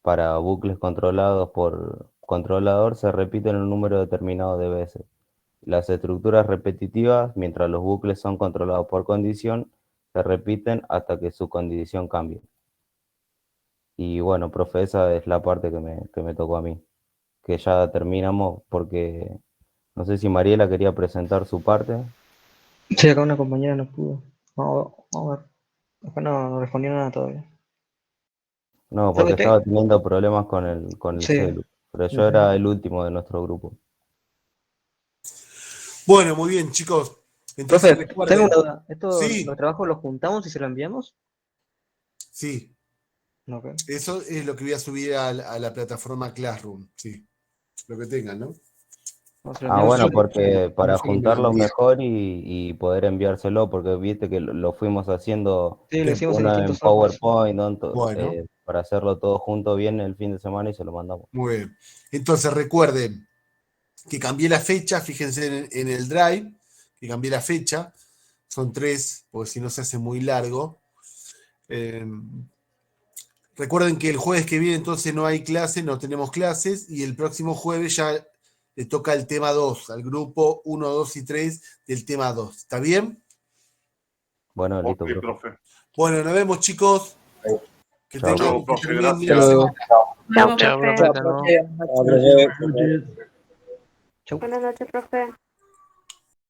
para bucles controlados por controlador, se repiten un número determinado de veces Las estructuras repetitivas, mientras los bucles son controlados por condición, se repiten hasta que su condición cambie. Y bueno, profe, esa es la parte que me tocó a mí, que ya terminamos porque no sé si Mariela quería presentar su parte. Sí, acá una compañera no pudo. Vamos a ver. Acá no respondió nada todavía. No, Lo porque que estaba teniendo problemas con el Sí. celu, pero yo era el último de nuestro grupo. Bueno, muy bien, chicos. Entonces Profe, recuerden. tengo una duda. ¿Estos Sí, los trabajos los juntamos y se los enviamos? sí. Ok. Eso es lo que voy a subir a la plataforma Classroom. Sí. Lo que tengan, ¿no? Ah, bueno, porque Sí, para sí, juntarlo bien. mejor y poder enviárselo, porque viste que lo fuimos haciendo Sí, lo hicimos en uno en distintos softwares. PowerPoint, ¿no? Bueno. Para hacerlo todo junto bien el fin de semana y se lo mandamos. Muy bien. Entonces recuerden que cambié la fecha, fíjense en el Drive, que cambié la fecha. Son 3, porque si no se hace muy largo. Recuerden que el jueves que viene entonces no hay clase, no tenemos clases, y el próximo jueves ya le toca el tema 2, al grupo 1, 2 y 3 del tema 2. ¿Está bien? Bueno, listo, Ok, profe. profe. Bueno, nos vemos, chicos. Que Chao. tengan, Chao, que profe, terminen bien gracias. la semana. Chao, profe. Buenas noches, profe.